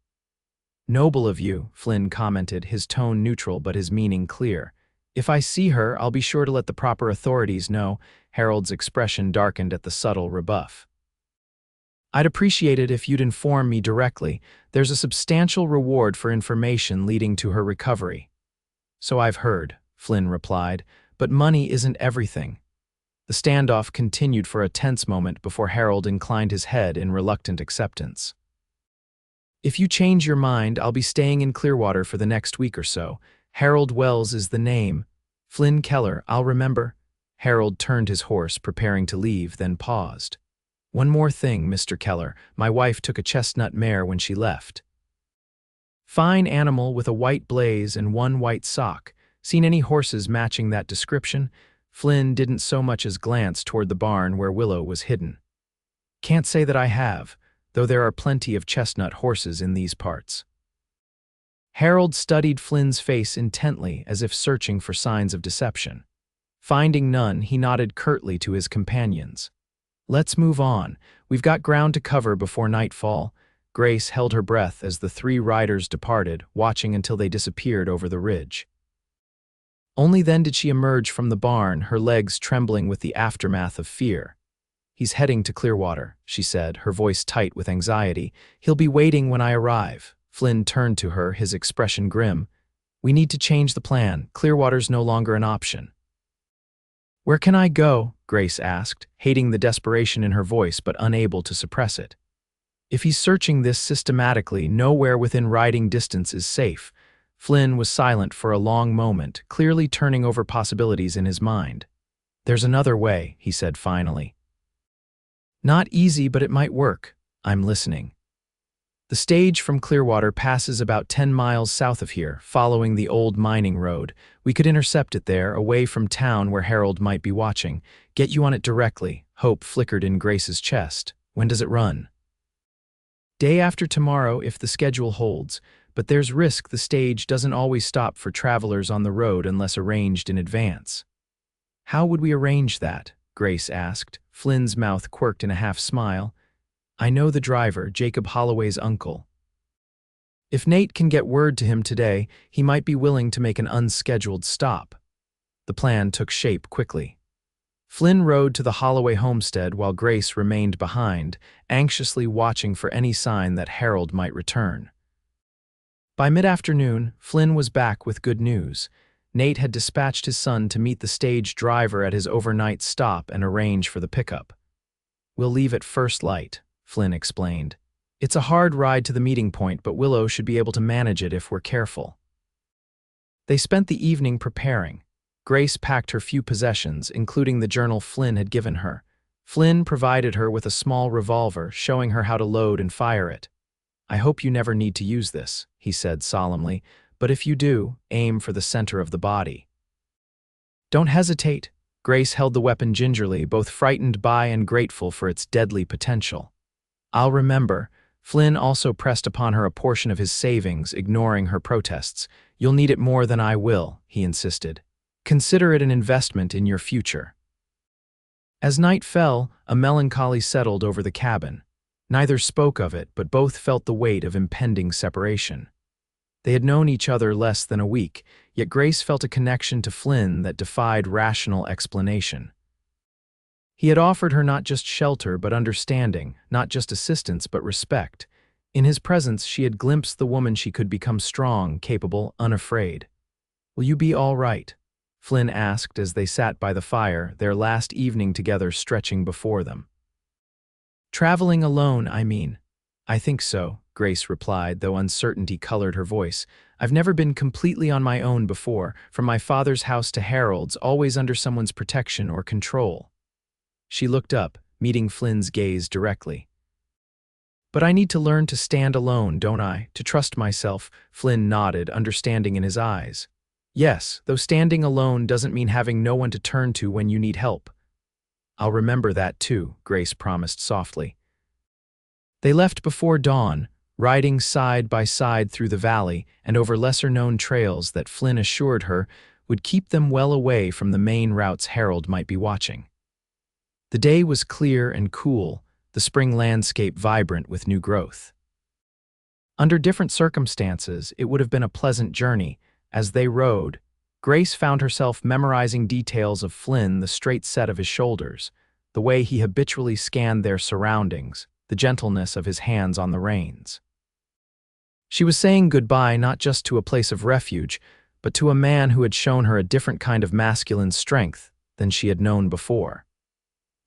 "Noble of you," Flynn commented, his tone neutral but his meaning clear. "If I see her, I'll be sure to let the proper authorities know." Harold's expression darkened at the subtle rebuff. "I'd appreciate it if you'd inform me directly. There's a substantial reward for information leading to her recovery." "So I've heard," Flynn replied, "but money isn't everything." The standoff continued for a tense moment before Harold inclined his head in reluctant acceptance. "If you change your mind, I'll be staying in Clearwater for the next week or so. Harold Wells is the name. Flynn Keller, I'll remember." Harold turned his horse, preparing to leave, then paused. "One more thing, Mr. Keller. My wife took a chestnut mare when she left. Fine animal with a white blaze and 1 white sock. Seen any horses matching that description?" Flynn didn't so much as glance toward the barn where Willow was hidden. "Can't say that I have, though there are plenty of chestnut horses in these parts." Harold studied Flynn's face intently, as if searching for signs of deception. Finding none, he nodded curtly to his companions. "Let's move on. We've got ground to cover before nightfall." Grace held her breath as the 3 riders departed, watching until they disappeared over the ridge. Only then did she emerge from the barn, her legs trembling with the aftermath of fear. "He's heading to Clearwater," she said, her voice tight with anxiety. "He'll be waiting when I arrive." Flynn turned to her, his expression grim. "We need to change the plan. Clearwater's no longer an option." "Where can I go?" Grace asked, hating the desperation in her voice but unable to suppress it. "If he's searching this systematically, nowhere within riding distance is safe." Flynn was silent for a long moment, clearly turning over possibilities in his mind. "There's another way," he said finally. "Not easy, but it might work. I'm listening." "The stage from Clearwater passes about 10 miles south of here, following the old mining road. We could intercept it there, away from town where Harold might be watching. Get you on it directly." Hope flickered in Grace's chest. "When does it run?" "Day after tomorrow, if the schedule holds. but there's risk the stage doesn't always stop for travelers on the road unless arranged in advance." "How would we arrange that?" Grace asked. Flynn's mouth quirked in a half-smile. "I know the driver, Jacob Holloway's uncle. If Nate can get word to him today, he might be willing to make an unscheduled stop." The plan took shape quickly. Flynn rode to the Holloway homestead while Grace remained behind, anxiously watching for any sign that Harold might return. By mid-afternoon, Flynn was back with good news. Nate had dispatched his son to meet the stage driver at his overnight stop and arrange for the pickup. "We'll leave at first light," Flynn explained. "It's a hard ride to the meeting point, but Willow should be able to manage it if we're careful." They spent the evening preparing. Grace packed her few possessions, including the journal Flynn had given her. Flynn provided her with a small revolver, showing her how to load and fire it. "I hope you never need to use this," he said solemnly, "but if you do, aim for the center of the body." "Don't hesitate." Grace held the weapon gingerly, both frightened by and grateful for its deadly potential. "I'll remember." Flynn also pressed upon her a portion of his savings, ignoring her protests. "You'll need it more than I will," he insisted. "Consider it an investment in your future." As night fell, a melancholy settled over the cabin. Neither spoke of it, but both felt the weight of impending separation. They had known each other less than a week, yet Grace felt a connection to Flynn that defied rational explanation. He had offered her not just shelter but understanding, not just assistance but respect. In his presence she had glimpsed the woman she could become: strong, capable, unafraid. "Will you be all right?" Flynn asked as they sat by the fire, their last evening together stretching before them. "Traveling alone, I mean." "I think so," Grace replied, though uncertainty colored her voice. "I've never been completely on my own before, from my father's house to Harold's, always under someone's protection or control." She looked up, meeting Flynn's gaze directly. "But I need to learn to stand alone, don't I? To trust myself?" Flynn nodded, understanding in his eyes. "Yes, though standing alone doesn't mean having no one to turn to when you need help." "I'll remember that too," Grace promised softly. They left before dawn, riding side by side through the valley and over lesser-known trails that Flynn assured her would keep them well away from the main routes Harold might be watching. The day was clear and cool, the spring landscape vibrant with new growth. Under different circumstances, it would have been a pleasant journey. As they rode, Grace found herself memorizing details of Flynn, the straight set of his shoulders, the way he habitually scanned their surroundings, the gentleness of his hands on the reins. She was saying goodbye not just to a place of refuge, but to a man who had shown her a different kind of masculine strength than she had known before.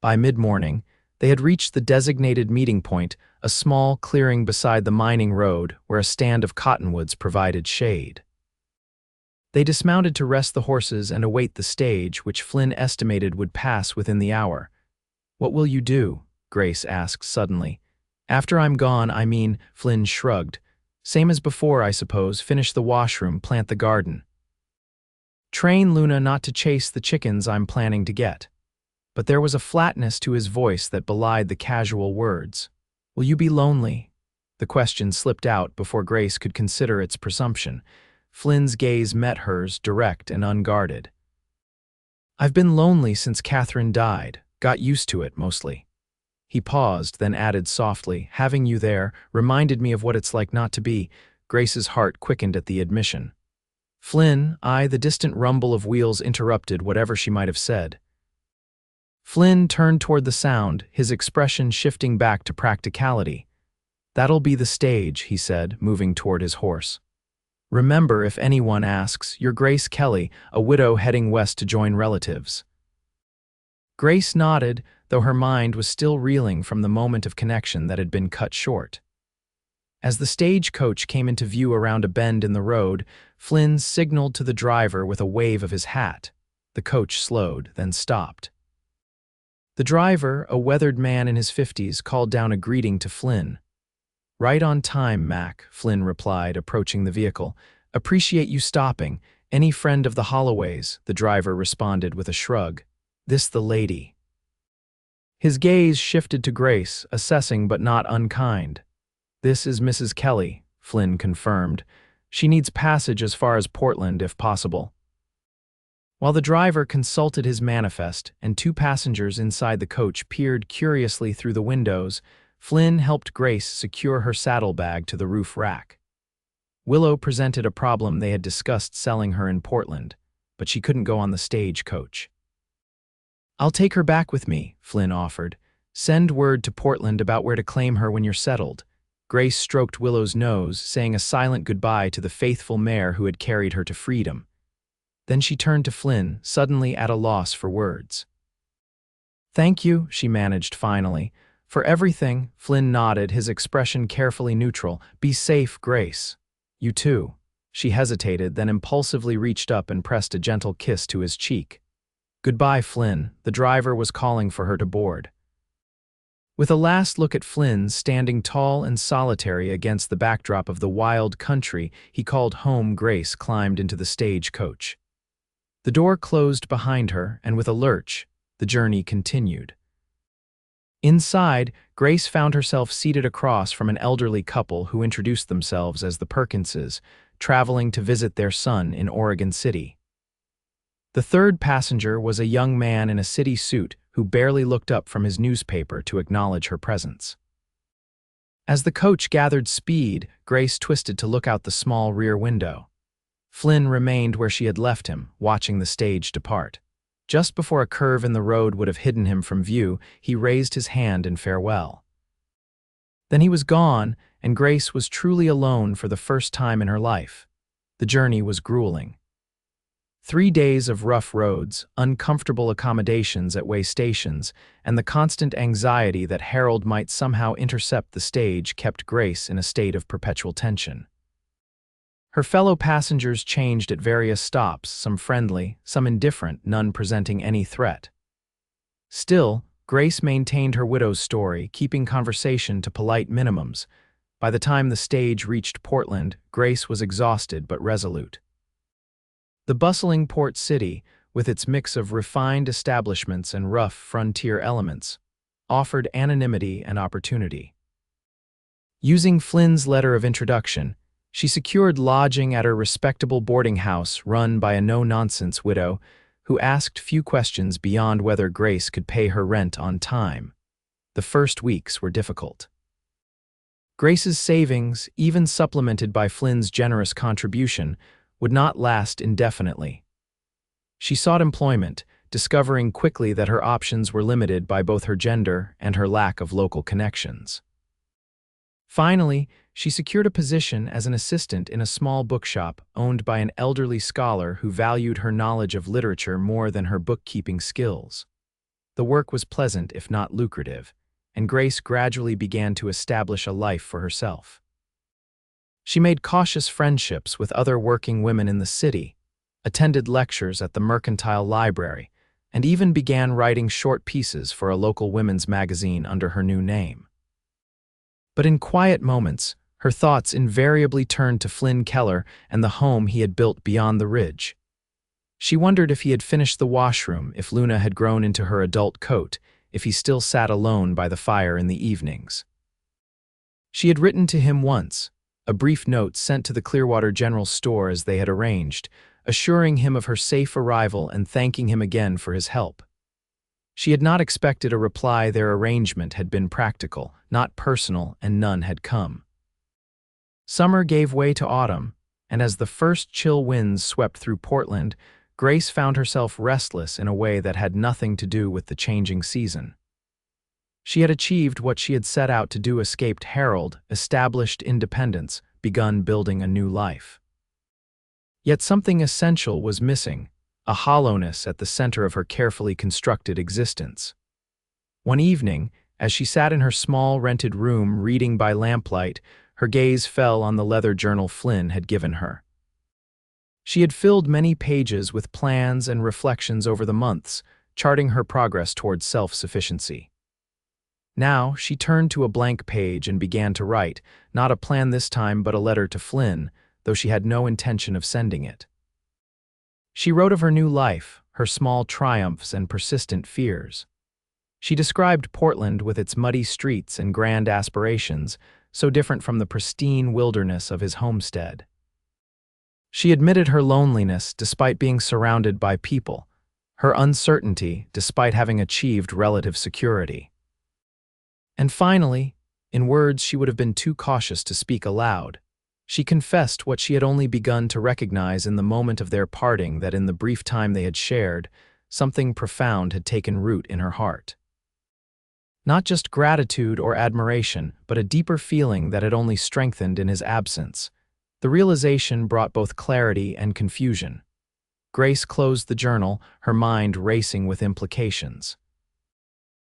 By mid-morning, they had reached the designated meeting point, a small clearing beside the mining road where a stand of cottonwoods provided shade. They dismounted to rest the horses and await the stage, which Flynn estimated would pass within the hour. "What will you do?" Grace asked suddenly. "After I'm gone, I mean," Flynn shrugged. "Same as before, I suppose. Finish the washroom, plant the garden. Train Luna not to chase the chickens I'm planning to get." But there was a flatness to his voice that belied the casual words. "Will you be lonely?" The question slipped out before Grace could consider its presumption. Flynn's gaze met hers, direct and unguarded. "I've been lonely since Catherine died. Got used to it, mostly." He paused, then added softly, "Having you there reminded me of what it's like not to be." Grace's heart quickened at the admission. The distant rumble of wheels interrupted whatever she might have said. Flynn turned toward the sound, his expression shifting back to practicality. "That'll be the stage," he said, moving toward his horse. "Remember, if anyone asks, you're Grace Kelly, a widow heading west to join relatives." Grace nodded, though her mind was still reeling from the moment of connection that had been cut short. As the stagecoach came into view around a bend in the road, Flynn signaled to the driver with a wave of his hat. The coach slowed, then stopped. The driver, a weathered man in his 50s, called down a greeting to Flynn. "Right on time, Mac," Flynn replied, approaching the vehicle. "Appreciate you stopping. Any friend of the Holloways," the driver responded with a shrug. "This the lady." His gaze shifted to Grace, assessing but not unkind. "This is Mrs. Kelly," Flynn confirmed. "She needs passage as far as Portland, if possible." While the driver consulted his manifest and two passengers inside the coach peered curiously through the windows, Flynn helped Grace secure her saddlebag to the roof rack. Willow presented a problem they had discussed selling her in Portland, but she couldn't go on the stagecoach. "I'll take her back with me," Flynn offered. "Send word to Portland about where to claim her when you're settled." Grace stroked Willow's nose, saying a silent goodbye to the faithful mare who had carried her to freedom. Then she turned to Flynn, suddenly at a loss for words. "Thank you," she managed finally. "For everything," Flynn nodded, his expression carefully neutral. "Be safe, Grace." "You too." She hesitated, then impulsively reached up and pressed a gentle kiss to his cheek. "Goodbye, Flynn." The driver was calling for her to board. With a last look at Flynn standing tall and solitary against the backdrop of the wild country he called home, Grace climbed into the stagecoach. The door closed behind her, and with a lurch, the journey continued. Inside, Grace found herself seated across from an elderly couple who introduced themselves as the Perkinses, traveling to visit their son in Oregon City. The third passenger was a young man in a city suit who barely looked up from his newspaper to acknowledge her presence. As the coach gathered speed, Grace twisted to look out the small rear window. Flynn remained where she had left him, watching the stage depart. Just before a curve in the road would have hidden him from view, he raised his hand in farewell. Then he was gone, and Grace was truly alone for the first time in her life. The journey was grueling. 3 days of rough roads, uncomfortable accommodations at way stations, and the constant anxiety that Harold might somehow intercept the stage kept Grace in a state of perpetual tension. Her fellow passengers changed at various stops, some friendly, some indifferent, none presenting any threat. Still, Grace maintained her widow's story, keeping conversation to polite minimums. By the time the stage reached Portland, Grace was exhausted but resolute. The bustling port city, with its mix of refined establishments and rough frontier elements, offered anonymity and opportunity. Using Flynn's letter of introduction, she secured lodging at her respectable boarding house run by a no-nonsense widow who asked few questions beyond whether Grace could pay her rent on time. The first weeks were difficult. Grace's savings, even supplemented by Flynn's generous contribution, would not last indefinitely. She sought employment, discovering quickly that her options were limited by both her gender and her lack of local connections. Finally, she secured a position as an assistant in a small bookshop owned by an elderly scholar who valued her knowledge of literature more than her bookkeeping skills. The work was pleasant if not lucrative, and Grace gradually began to establish a life for herself. She made cautious friendships with other working women in the city, attended lectures at the Mercantile Library, and even began writing short pieces for a local women's magazine under her new name. But in quiet moments, her thoughts invariably turned to Flynn Keller and the home he had built beyond the ridge. She wondered if he had finished the washroom, if Luna had grown into her adult coat, if he still sat alone by the fire in the evenings. She had written to him once, a brief note sent to the Clearwater General Store as they had arranged, assuring him of her safe arrival and thanking him again for his help. She had not expected a reply. Their arrangement had been practical, not personal, and none had come. Summer gave way to autumn, and as the first chill winds swept through Portland, Grace found herself restless in a way that had nothing to do with the changing season. She had achieved what she had set out to do, escaped Harold, established independence, begun building a new life. Yet something essential was missing, a hollowness at the center of her carefully constructed existence. One evening, as she sat in her small rented room reading by lamplight, her gaze fell on the leather journal Flynn had given her. She had filled many pages with plans and reflections over the months, charting her progress towards self-sufficiency. Now, she turned to a blank page and began to write, not a plan this time but a letter to Flynn, though she had no intention of sending it. She wrote of her new life, her small triumphs and persistent fears. She described Portland with its muddy streets and grand aspirations, so different from the pristine wilderness of his homestead. She admitted her loneliness despite being surrounded by people, her uncertainty despite having achieved relative security. And finally, in words she would have been too cautious to speak aloud, she confessed what she had only begun to recognize in the moment of their parting, that in the brief time they had shared, something profound had taken root in her heart. Not just gratitude or admiration, but a deeper feeling that had only strengthened in his absence. The realization brought both clarity and confusion. Grace closed the journal, her mind racing with implications.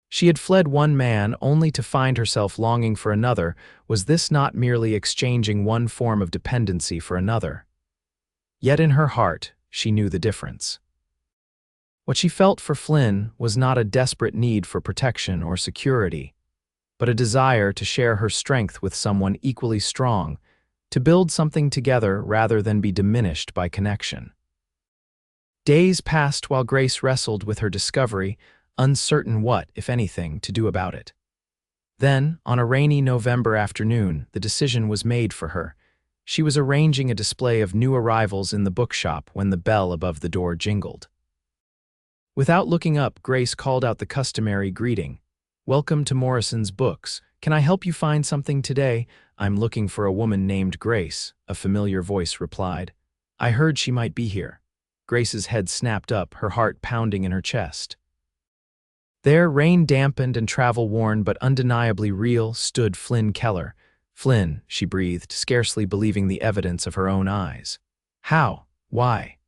She had fled one man only to find herself longing for another. Was this not merely exchanging one form of dependency for another? Yet in her heart, she knew the difference. What she felt for Flynn was not a desperate need for protection or security, but a desire to share her strength with someone equally strong, to build something together rather than be diminished by connection. Days passed while Grace wrestled with her discovery, uncertain what, if anything, to do about it. Then, on a rainy November afternoon, the decision was made for her. She was arranging a display of new arrivals in the bookshop when the bell above the door jingled. Without looking up, Grace called out the customary greeting. "Welcome to Morrison's Books. Can I help you find something today?" "I'm looking for a woman named Grace," a familiar voice replied. "I heard she might be here." Grace's head snapped up, her heart pounding in her chest. There, rain-dampened and travel-worn but undeniably real, stood Flynn Keller. "Flynn," she breathed, scarcely believing the evidence of her own eyes. "How? Why?"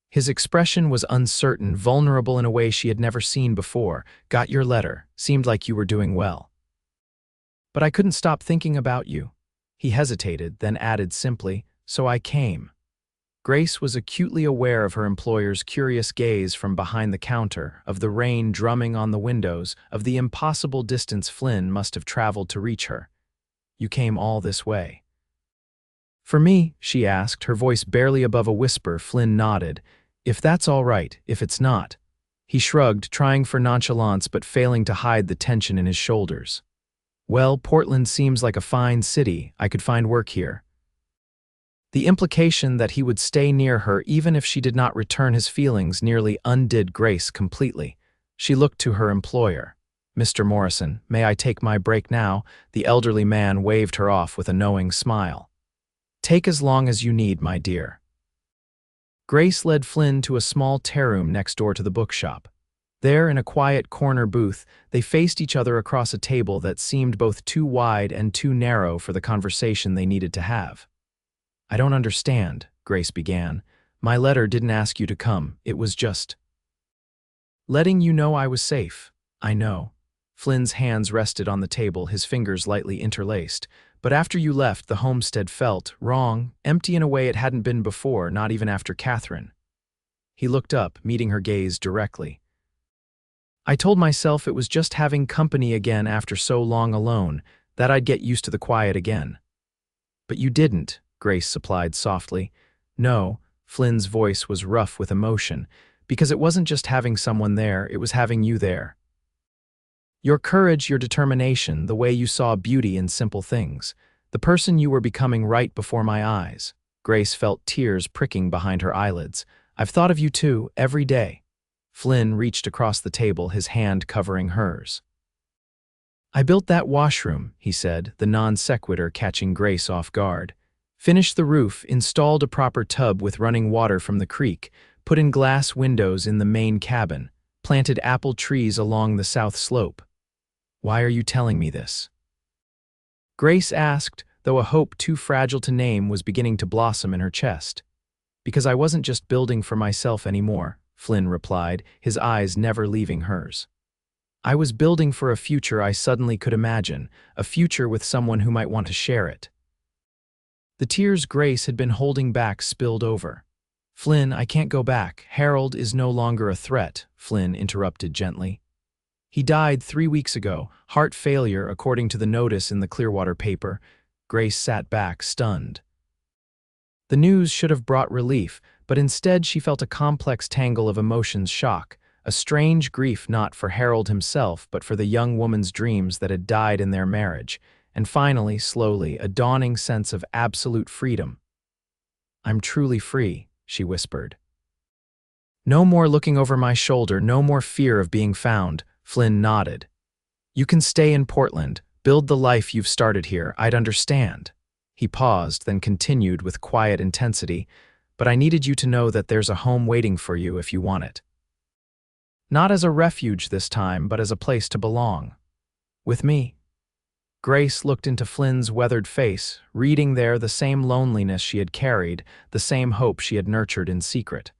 His expression was uncertain, vulnerable in a way she had never seen before. "Got your letter. Seemed like you were doing well. But I couldn't stop thinking about you." He hesitated, then added simply, "So I came." Grace was acutely aware of her employer's curious gaze from behind the counter, of the rain drumming on the windows, of the impossible distance Flynn must have traveled to reach her. "You came all this way?" "For me?" she asked, her voice barely above a whisper. Flynn nodded. "If that's all right, if it's not." He shrugged, trying for nonchalance but failing to hide the tension in his shoulders. "Well, Portland seems like a fine city. I could find work here." The implication that he would stay near her even if she did not return his feelings nearly undid Grace completely. She looked to her employer. "Mr. Morrison, may I take my break now?" The elderly man waved her off with a knowing smile. "Take as long as you need, my dear." Grace led Flynn to a small tearoom next door to the bookshop. There, in a quiet corner booth, they faced each other across a table that seemed both too wide and too narrow for the conversation they needed to have. "I don't understand," Grace began. "My letter didn't ask you to come. It was just letting you know I was safe." "I know." Flynn's hands rested on the table, his fingers lightly interlaced. "But after you left, the homestead felt wrong, empty in a way it hadn't been before, not even after Catherine." He looked up, meeting her gaze directly. "I told myself it was just having company again after so long alone, that I'd get used to the quiet again." "But you didn't," Grace supplied softly. "No," Flynn's voice was rough with emotion, "because it wasn't just having someone there, it was having you there. Your courage, your determination, the way you saw beauty in simple things. The person you were becoming right before my eyes." Grace felt tears pricking behind her eyelids. "I've thought of you too, every day." Flynn reached across the table, his hand covering hers. "I built that washroom," he said, the non sequitur catching Grace off guard. "Finished the roof, installed a proper tub with running water from the creek, put in glass windows in the main cabin, planted apple trees along the south slope. Why are you telling me this?" Grace asked, though a hope too fragile to name was beginning to blossom in her chest. "Because I wasn't just building for myself anymore," Flynn replied, his eyes never leaving hers. "I was building for a future I suddenly could imagine, a future with someone who might want to share it." The tears Grace had been holding back spilled over. "Flynn, I can't go back. Harold is no longer a threat," Flynn interrupted gently. "He died 3 weeks ago, heart failure according to the notice in the Clearwater paper." Grace sat back, stunned. The news should have brought relief, but instead she felt a complex tangle of emotions: shock, a strange grief not for Harold himself but for the young woman's dreams that had died in their marriage, and finally, slowly, a dawning sense of absolute freedom. "I'm truly free," she whispered. "No more looking over my shoulder, no more fear of being found," Flynn nodded. "You can stay in Portland, build the life you've started here, I'd understand." He paused, then continued with quiet intensity, "But I needed you to know that there's a home waiting for you if you want it. Not as a refuge this time, but as a place to belong. With me." Grace looked into Flynn's weathered face, reading there the same loneliness she had carried, the same hope she had nurtured in secret.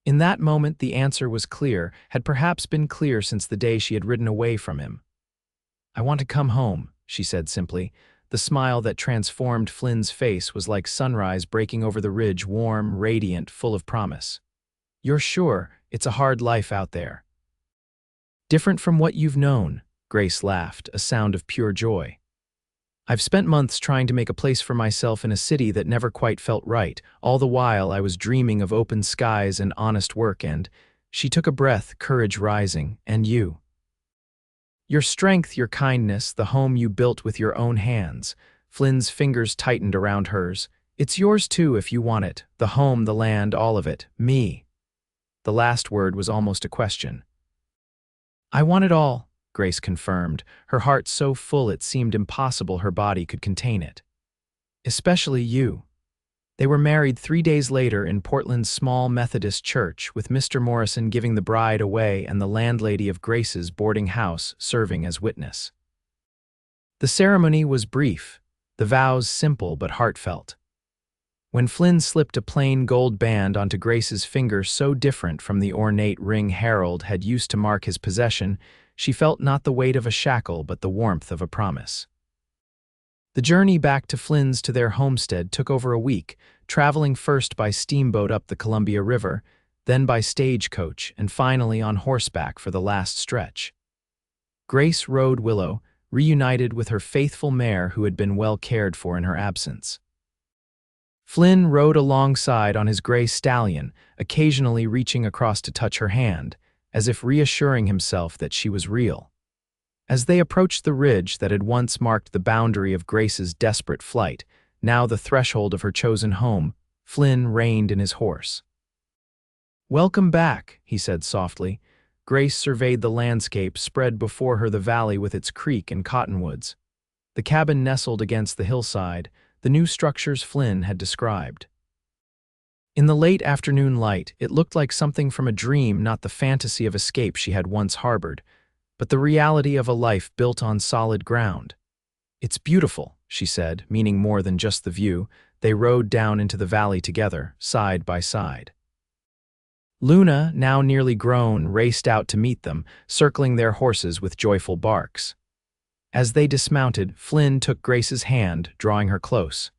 In that moment, the answer was clear, had perhaps been clear since the day she had ridden away from him. "I want to come home," she said simply. The smile that transformed Flynn's face was like sunrise breaking over the ridge, warm, radiant, full of promise. "You're sure it's a hard life out there?" "Different from what you've known," Grace laughed, a sound of pure joy. "I've spent months trying to make a place for myself in a city that never quite felt right. All the while, I was dreaming of open skies and honest work and—" She took a breath, courage rising. "And you. Your strength, your kindness, the home you built with your own hands." Flynn's fingers tightened around hers. "It's yours too if you want it. The home, the land, all of it. Me." The last word was almost a question. "I want it all," Grace confirmed, her heart so full it seemed impossible her body could contain it. "Especially you." They were married 3 days later in Portland's small Methodist church, with Mr. Morrison giving the bride away and the landlady of Grace's boarding house serving as witness. The ceremony was brief, the vows simple but heartfelt. When Flynn slipped a plain gold band onto Grace's finger so different from the ornate ring Harold had used to mark his possession, she felt not the weight of a shackle but the warmth of a promise. The journey back to Flynn's to their homestead took over a week, traveling first by steamboat up the Columbia River, then by stagecoach, and finally on horseback for the last stretch. Grace rode Willow, reunited with her faithful mare who had been well cared for in her absence. Flynn rode alongside on his gray stallion, occasionally reaching across to touch her hand, as if reassuring himself that she was real. As they approached the ridge that had once marked the boundary of Grace's desperate flight, now the threshold of her chosen home, Flynn reined in his horse. "Welcome back," he said softly. Grace surveyed the landscape spread before her, the valley with its creek and cottonwoods. The cabin nestled against the hillside, the new structures Flynn had described. In the late afternoon light, it looked like something from a dream, not the fantasy of escape she had once harbored, but the reality of a life built on solid ground. "It's beautiful," she said, meaning more than just the view. They rode down into the valley together, side by side. Luna, now nearly grown, raced out to meet them, circling their horses with joyful barks. As they dismounted, Flynn took Grace's hand, drawing her close.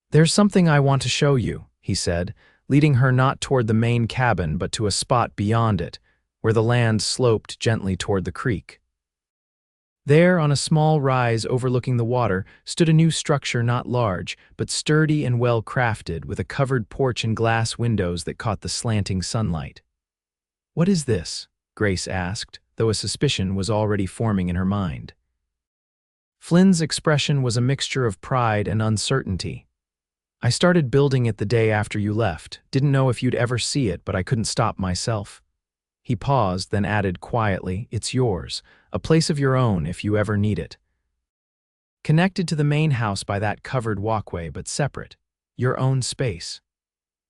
"There's something I want to show you," he said, leading her not toward the main cabin but to a spot beyond it, where the land sloped gently toward the creek. There, on a small rise overlooking the water, stood a new structure, not large, but sturdy and well-crafted, with a covered porch and glass windows that caught the slanting sunlight. "What is this?" Grace asked, though a suspicion was already forming in her mind. Flynn's expression was a mixture of pride and uncertainty. "I started building it the day after you left. Didn't know if you'd ever see it, but I couldn't stop myself." He paused, then added quietly, "It's yours, a place of your own if you ever need it. Connected to the main house by that covered walkway, but separate. Your own space."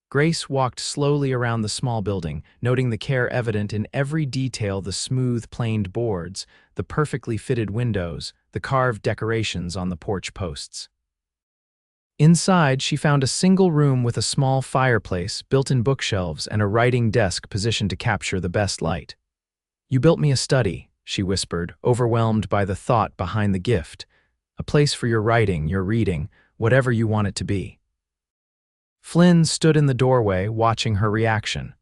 Grace walked slowly around the small building, noting the care evident in every detail: the smooth, planed boards, the perfectly fitted windows, the carved decorations on the porch posts. Inside, she found a single room with a small fireplace, built-in bookshelves, and a writing desk positioned to capture the best light. "You built me a study," she whispered, overwhelmed by the thought behind the gift. "A place for your writing, your reading, whatever you want it to be." Flynn stood in the doorway, watching her reaction.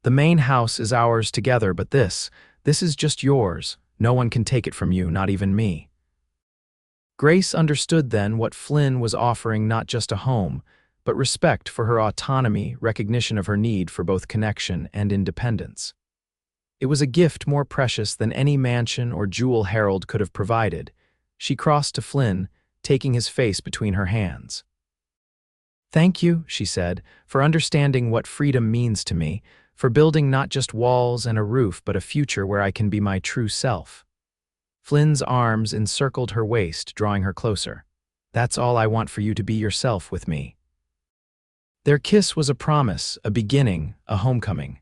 "The main house is ours together, but this is just yours. No one can take it from you, not even me." Grace understood then what Flynn was offering: not just a home, but respect for her autonomy, recognition of her need for both connection and independence. It was a gift more precious than any mansion or jewel Harold could have provided, She crossed to Flynn, taking his face between her hands. "Thank you," she said, "for understanding what freedom means to me, for building not just walls and a roof but a future where I can be my true self." Flynn's arms encircled her waist, drawing her closer. "That's all I want, for you to be yourself with me." Their kiss was a promise, a beginning, a homecoming.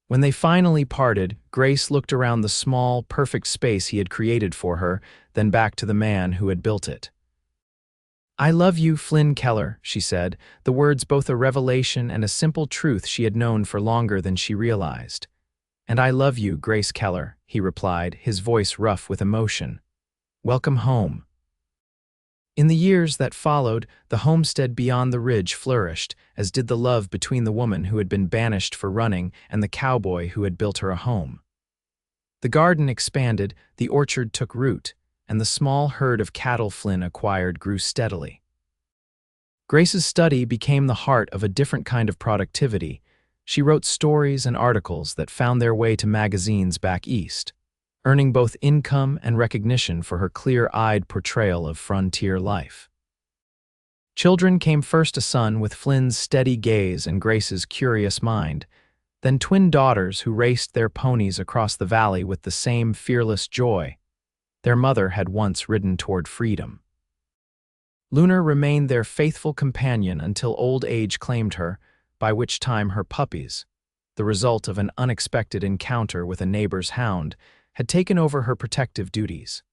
When they finally parted, Grace looked around the small, perfect space he had created for her, then back to the man who had built it. "I love you, Flynn Keller," she said, the words both a revelation and a simple truth she had known for longer than she realized. "And I love you, Grace Keller," he replied, his voice rough with emotion. "Welcome home." In the years that followed, the homestead beyond the ridge flourished, as did the love between the woman who had been banished for running and the cowboy who had built her a home. The garden expanded, the orchard took root, and the small herd of cattle Flynn acquired grew steadily. Grace's study became the heart of a different kind of productivity. She wrote stories and articles that found their way to magazines back east, earning both income and recognition for her clear-eyed portrayal of frontier life. Children came first: a son with Flynn's steady gaze and Grace's curious mind, then twin daughters who raced their ponies across the valley with the same fearless joy their mother had once ridden toward freedom. Lunar remained their faithful companion until old age claimed her, by which time her puppies, the result of an unexpected encounter with a neighbor's hound, had taken over her protective duties.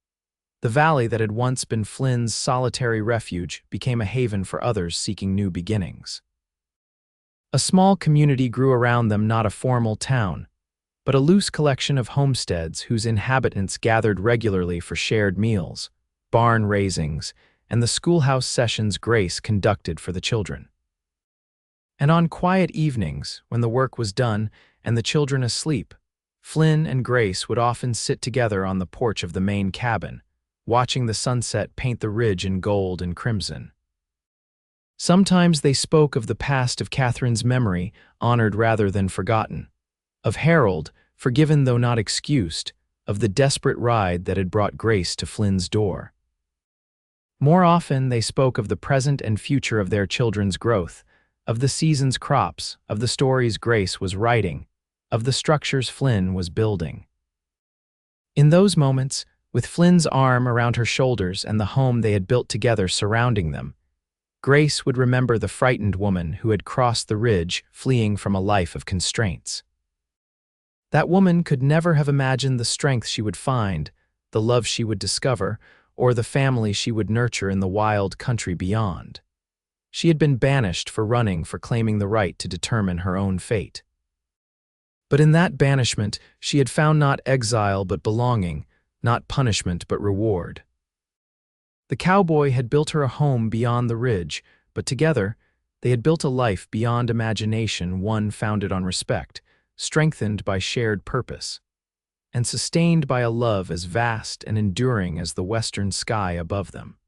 The valley that had once been Flynn's solitary refuge became a haven for others seeking new beginnings. A small community grew around them, not a formal town, but a loose collection of homesteads whose inhabitants gathered regularly for shared meals, barn raisings, and the schoolhouse sessions Grace conducted for the children. And on quiet evenings, when the work was done and the children asleep, Flynn and Grace would often sit together on the porch of the main cabin, watching the sunset paint the ridge in gold and crimson. Sometimes they spoke of the past, of Catherine's memory, honored rather than forgotten, of Harold, forgiven though not excused, of the desperate ride that had brought Grace to Flynn's door. More often they spoke of the present and future of their children's growth, of the season's crops, of the stories Grace was writing, of the structures Flynn was building. In those moments, with Flynn's arm around her shoulders and the home they had built together surrounding them, Grace would remember the frightened woman who had crossed the ridge, fleeing from a life of constraints. That woman could never have imagined the strength she would find, the love she would discover, or the family she would nurture in the wild country beyond. She had been banished for running, for claiming the right to determine her own fate. But in that banishment, she had found not exile but belonging, not punishment but reward. The cowboy had built her a home beyond the ridge, but together, they had built a life beyond imagination, one founded on respect, strengthened by shared purpose, and sustained by a love as vast and enduring as the western sky above them.